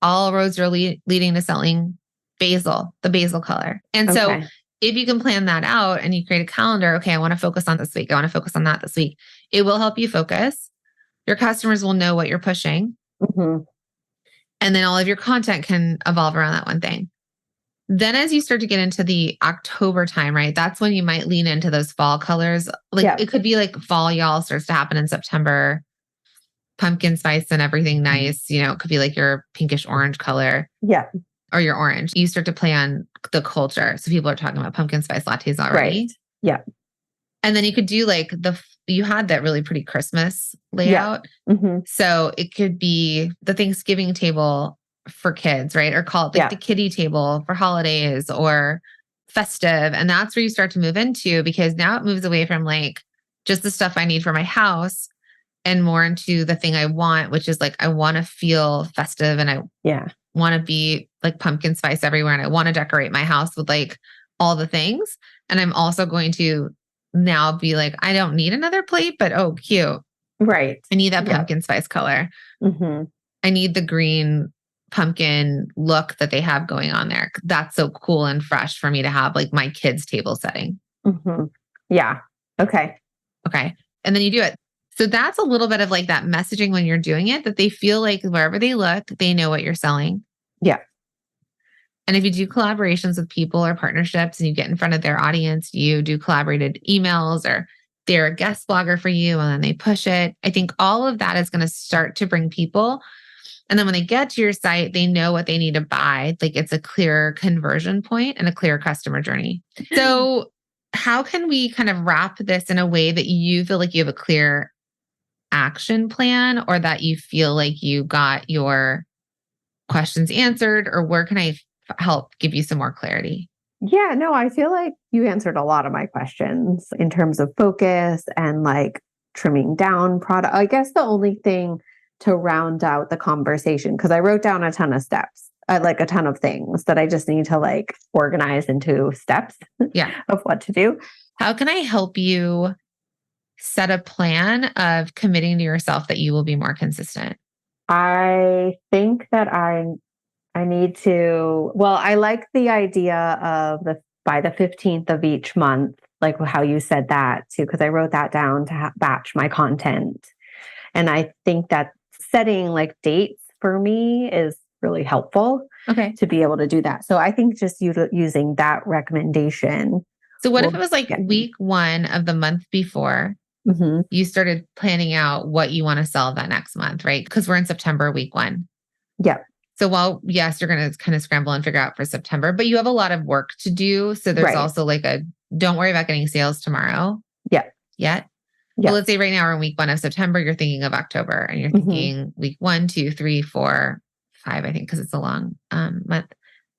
All roads are leading to selling basil, the basil color. And so if you can plan that out and you create a calendar, okay, I want to focus on this week, I want to focus on that this week, it will help you focus. Your customers will know what you're pushing. And then all of your content can evolve around that one thing. Then as you start to get into the October time, right, that's when you might lean into those fall colors. Like it could be like fall y'all starts to happen in September. Pumpkin spice and everything nice. It could be like your pinkish orange color. Yeah. Or your orange. You start to play on the culture. So people are talking about pumpkin spice lattes already. Right. Yeah. And then you could do like you had that really pretty Christmas layout. So it could be the Thanksgiving table for kids, right? Or call it like the kiddie table for holidays or festive. And that's where you start to move into, because now it moves away from like just the stuff I need for my house and more into the thing I want, which is like, I want to feel festive and I want to be like pumpkin spice everywhere. And I want to decorate my house with like all the things. And I'm also going to now be like, I don't need another plate, but cute. Right. I need that pumpkin spice color. I need the green pumpkin look that they have going on there. That's so cool and fresh for me to have like my kids' table setting. Yeah. Okay. And then you do it. So that's a little bit of like that messaging when you're doing it, that they feel like wherever they look, they know what you're selling. Yeah. And if you do collaborations with people or partnerships and you get in front of their audience, you do collaborated emails, or they're a guest blogger for you and then they push it. I think all of that is going to start to bring people. And then when they get to your site, they know what they need to buy. Like it's a clear conversion point and a clear customer journey. So how can we kind of wrap this in a way that you feel like you have a clear action plan, or that you feel like you got your questions answered, or where can I help give you some more clarity? Yeah, no, I feel like you answered a lot of my questions in terms of focus and like trimming down product. I guess the only thing to round out the conversation, because I wrote down a ton of steps, like a ton of things that I just need to like organize into steps of what to do. How can I help you set a plan of committing to yourself that you will be more consistent? I think that I need to, well, I like the idea of by the 15th of each month, like how you said that too, because I wrote that down to batch my content. And I think that setting like dates for me is really helpful to be able to do that. So I think just using that recommendation. So what if it was like week 1 of the month before you started planning out what you want to sell that next month, right? Because we're in September, week 1. Yeah. So while, yes, you're going to kind of scramble and figure out for September, but you have a lot of work to do. So there's also like don't worry about getting sales tomorrow. Yet. But let's say right now we're in week 1 of September, you're thinking of October and you're thinking week 1, 2, 3, 4, 5, I think, because it's a long month.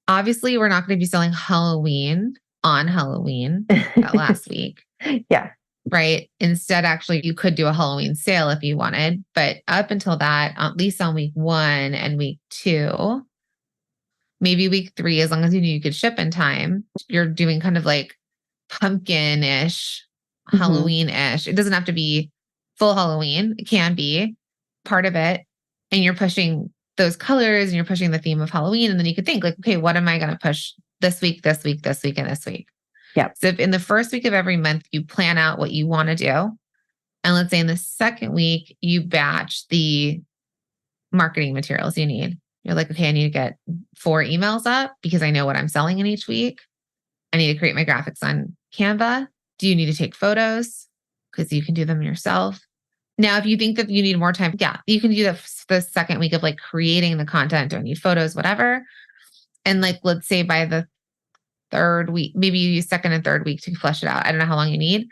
Obviously, we're not going to be selling Halloween on Halloween that last week. Right. Instead, actually, you could do a Halloween sale if you wanted. But up until that, at least on week 1 and week 2, maybe week 3, as long as you knew you could ship in time, you're doing kind of like pumpkin-ish, Halloween-ish. It doesn't have to be full Halloween. It can be part of it. And you're pushing those colors and you're pushing the theme of Halloween. And then you could think like, okay, what am I going to push this week, this week, this week, and this week? So if in the first week of every month, you plan out what you want to do. And let's say in the second week, you batch the marketing materials you need. You're like, okay, I need to get 4 emails up because I know what I'm selling in each week. I need to create my graphics on Canva. Do you need to take photos? Because you can do them yourself. Now, if you think that you need more time, you can do the second week of like creating the content, don't need photos, whatever. And like, let's say by the 3rd week, maybe you use 2nd and 3rd week to flesh it out. I don't know how long you need.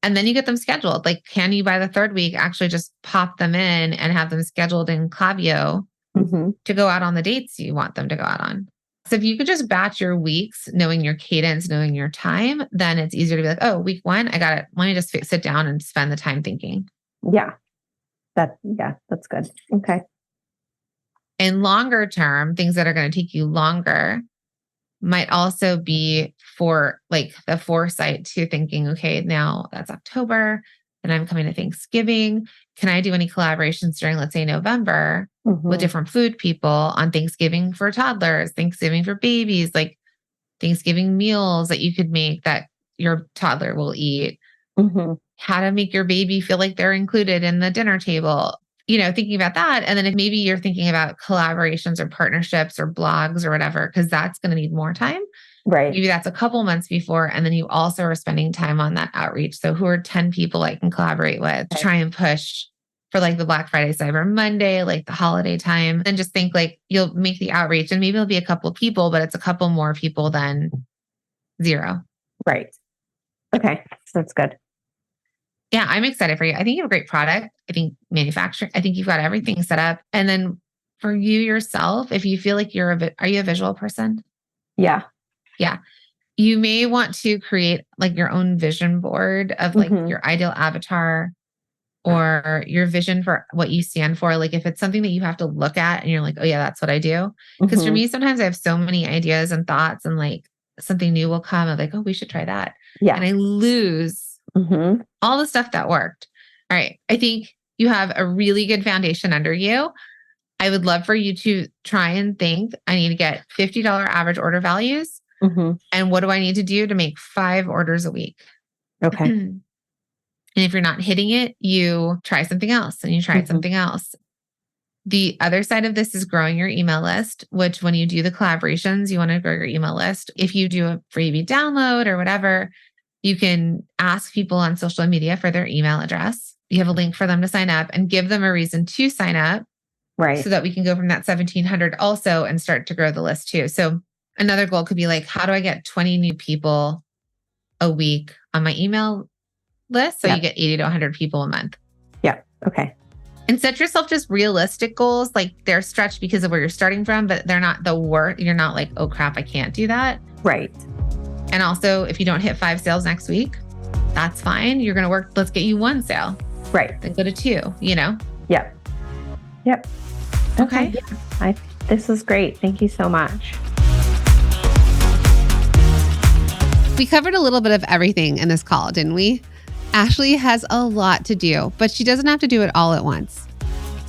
And then you get them scheduled. Like, can you by the 3rd week actually just pop them in and have them scheduled in Klaviyo to go out on the dates you want them to go out on? So if you could just batch your weeks, knowing your cadence, knowing your time, then it's easier to be like, oh, week 1, I got it. Let me just sit down and spend the time thinking. That's good. Okay. In longer term, things that are going to take you longer might also be for like the foresight to thinking, okay, now that's October and I'm coming to Thanksgiving. Can I do any collaborations during, let's say, November with different food people on Thanksgiving for toddlers, Thanksgiving for babies, like Thanksgiving meals that you could make that your toddler will eat? How to make your baby feel like they're included in the dinner table. Thinking about that. And then if maybe you're thinking about collaborations or partnerships or blogs or whatever, because that's going to need more time. Maybe that's a couple months before. And then you also are spending time on that outreach. So who are 10 people I can collaborate with to try and push for like the Black Friday, Cyber Monday, like the holiday time. And just think like you'll make the outreach and maybe it'll be a couple people, but it's a couple more people than 0. Okay. That's good. Yeah, I'm excited for you. I think you have a great product. I think manufacturing, I think you've got everything set up. And then for you yourself, if you feel like are you a visual person? Yeah. You may want to create like your own vision board of like your ideal avatar or your vision for what you stand for. Like if it's something that you have to look at and you're like, oh yeah, that's what I do. Because for me, sometimes I have so many ideas and thoughts and like something new will come of like, oh, we should try that. And I lose all the stuff that worked. All right. I think you have a really good foundation under you. I would love for you to try and think, I need to get $50 average order values. And what do I need to do to make 5 orders a week? Okay. And if you're not hitting it, you try something else and you try something else. The other side of this is growing your email list, which when you do the collaborations, you want to grow your email list. If you do a freebie download or whatever, you can ask people on social media for their email address. You have a link for them to sign up and give them a reason to sign up. So that we can go from that 1,700 also and start to grow the list too. So another goal could be like, how do I get 20 new people a week on my email list? So you get 80 to 100 people a month. Okay. And set yourself just realistic goals. Like they're stretched because of where you're starting from, but they're not the worst. You're not like, oh crap, I can't do that. Right. And also, if you don't hit 5 sales next week, that's fine. You're going to work. Let's get you 1 sale. Right. Then go to 2, you know? Yep. Okay. Yeah. This was great. Thank you so much. We covered a little bit of everything in this call, didn't we? Ashley has a lot to do, but she doesn't have to do it all at once.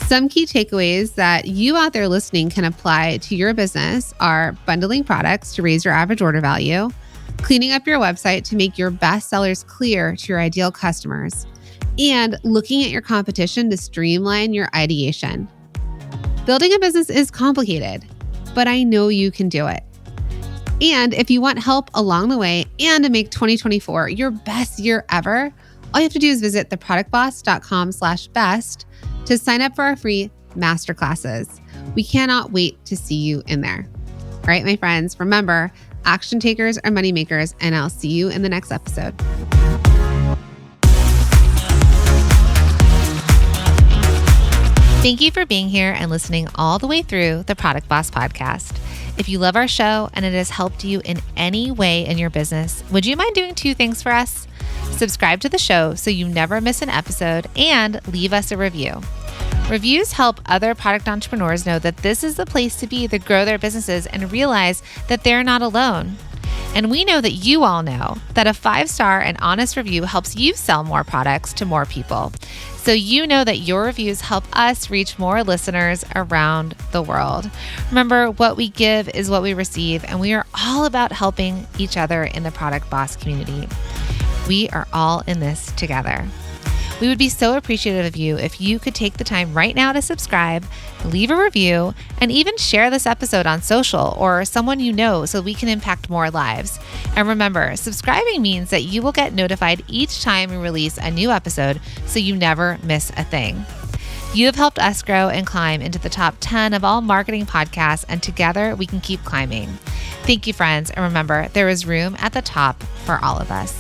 Some key takeaways that you out there listening can apply to your business are bundling products to raise your average order value, cleaning up your website to make your best sellers clear to your ideal customers, and looking at your competition to streamline your ideation. Building a business is complicated, but I know you can do it. And if you want help along the way and to make 2024 your best year ever, all you have to do is visit theproductboss.com/best to sign up for our free masterclasses. We cannot wait to see you in there. All right, my friends, remember, action takers are money makers, and I'll see you in the next episode. Thank you for being here and listening all the way through the Product Boss podcast. If you love our show and it has helped you in any way in your business, would you mind doing 2 things for us? Subscribe to the show so you never miss an episode and leave us a review. Reviews help other product entrepreneurs know that this is the place to be to grow their businesses and realize that they're not alone. And we know that you all know that a 5-star and honest review helps you sell more products to more people. So you know that your reviews help us reach more listeners around the world. Remember, what we give is what we receive, and we are all about helping each other in the Product Boss community. We are all in this together. We would be so appreciative of you if you could take the time right now to subscribe, leave a review, and even share this episode on social or someone you know so we can impact more lives. And remember, subscribing means that you will get notified each time we release a new episode so you never miss a thing. You have helped us grow and climb into the top 10 of all marketing podcasts, and together we can keep climbing. Thank you, friends. And remember, there is room at the top for all of us.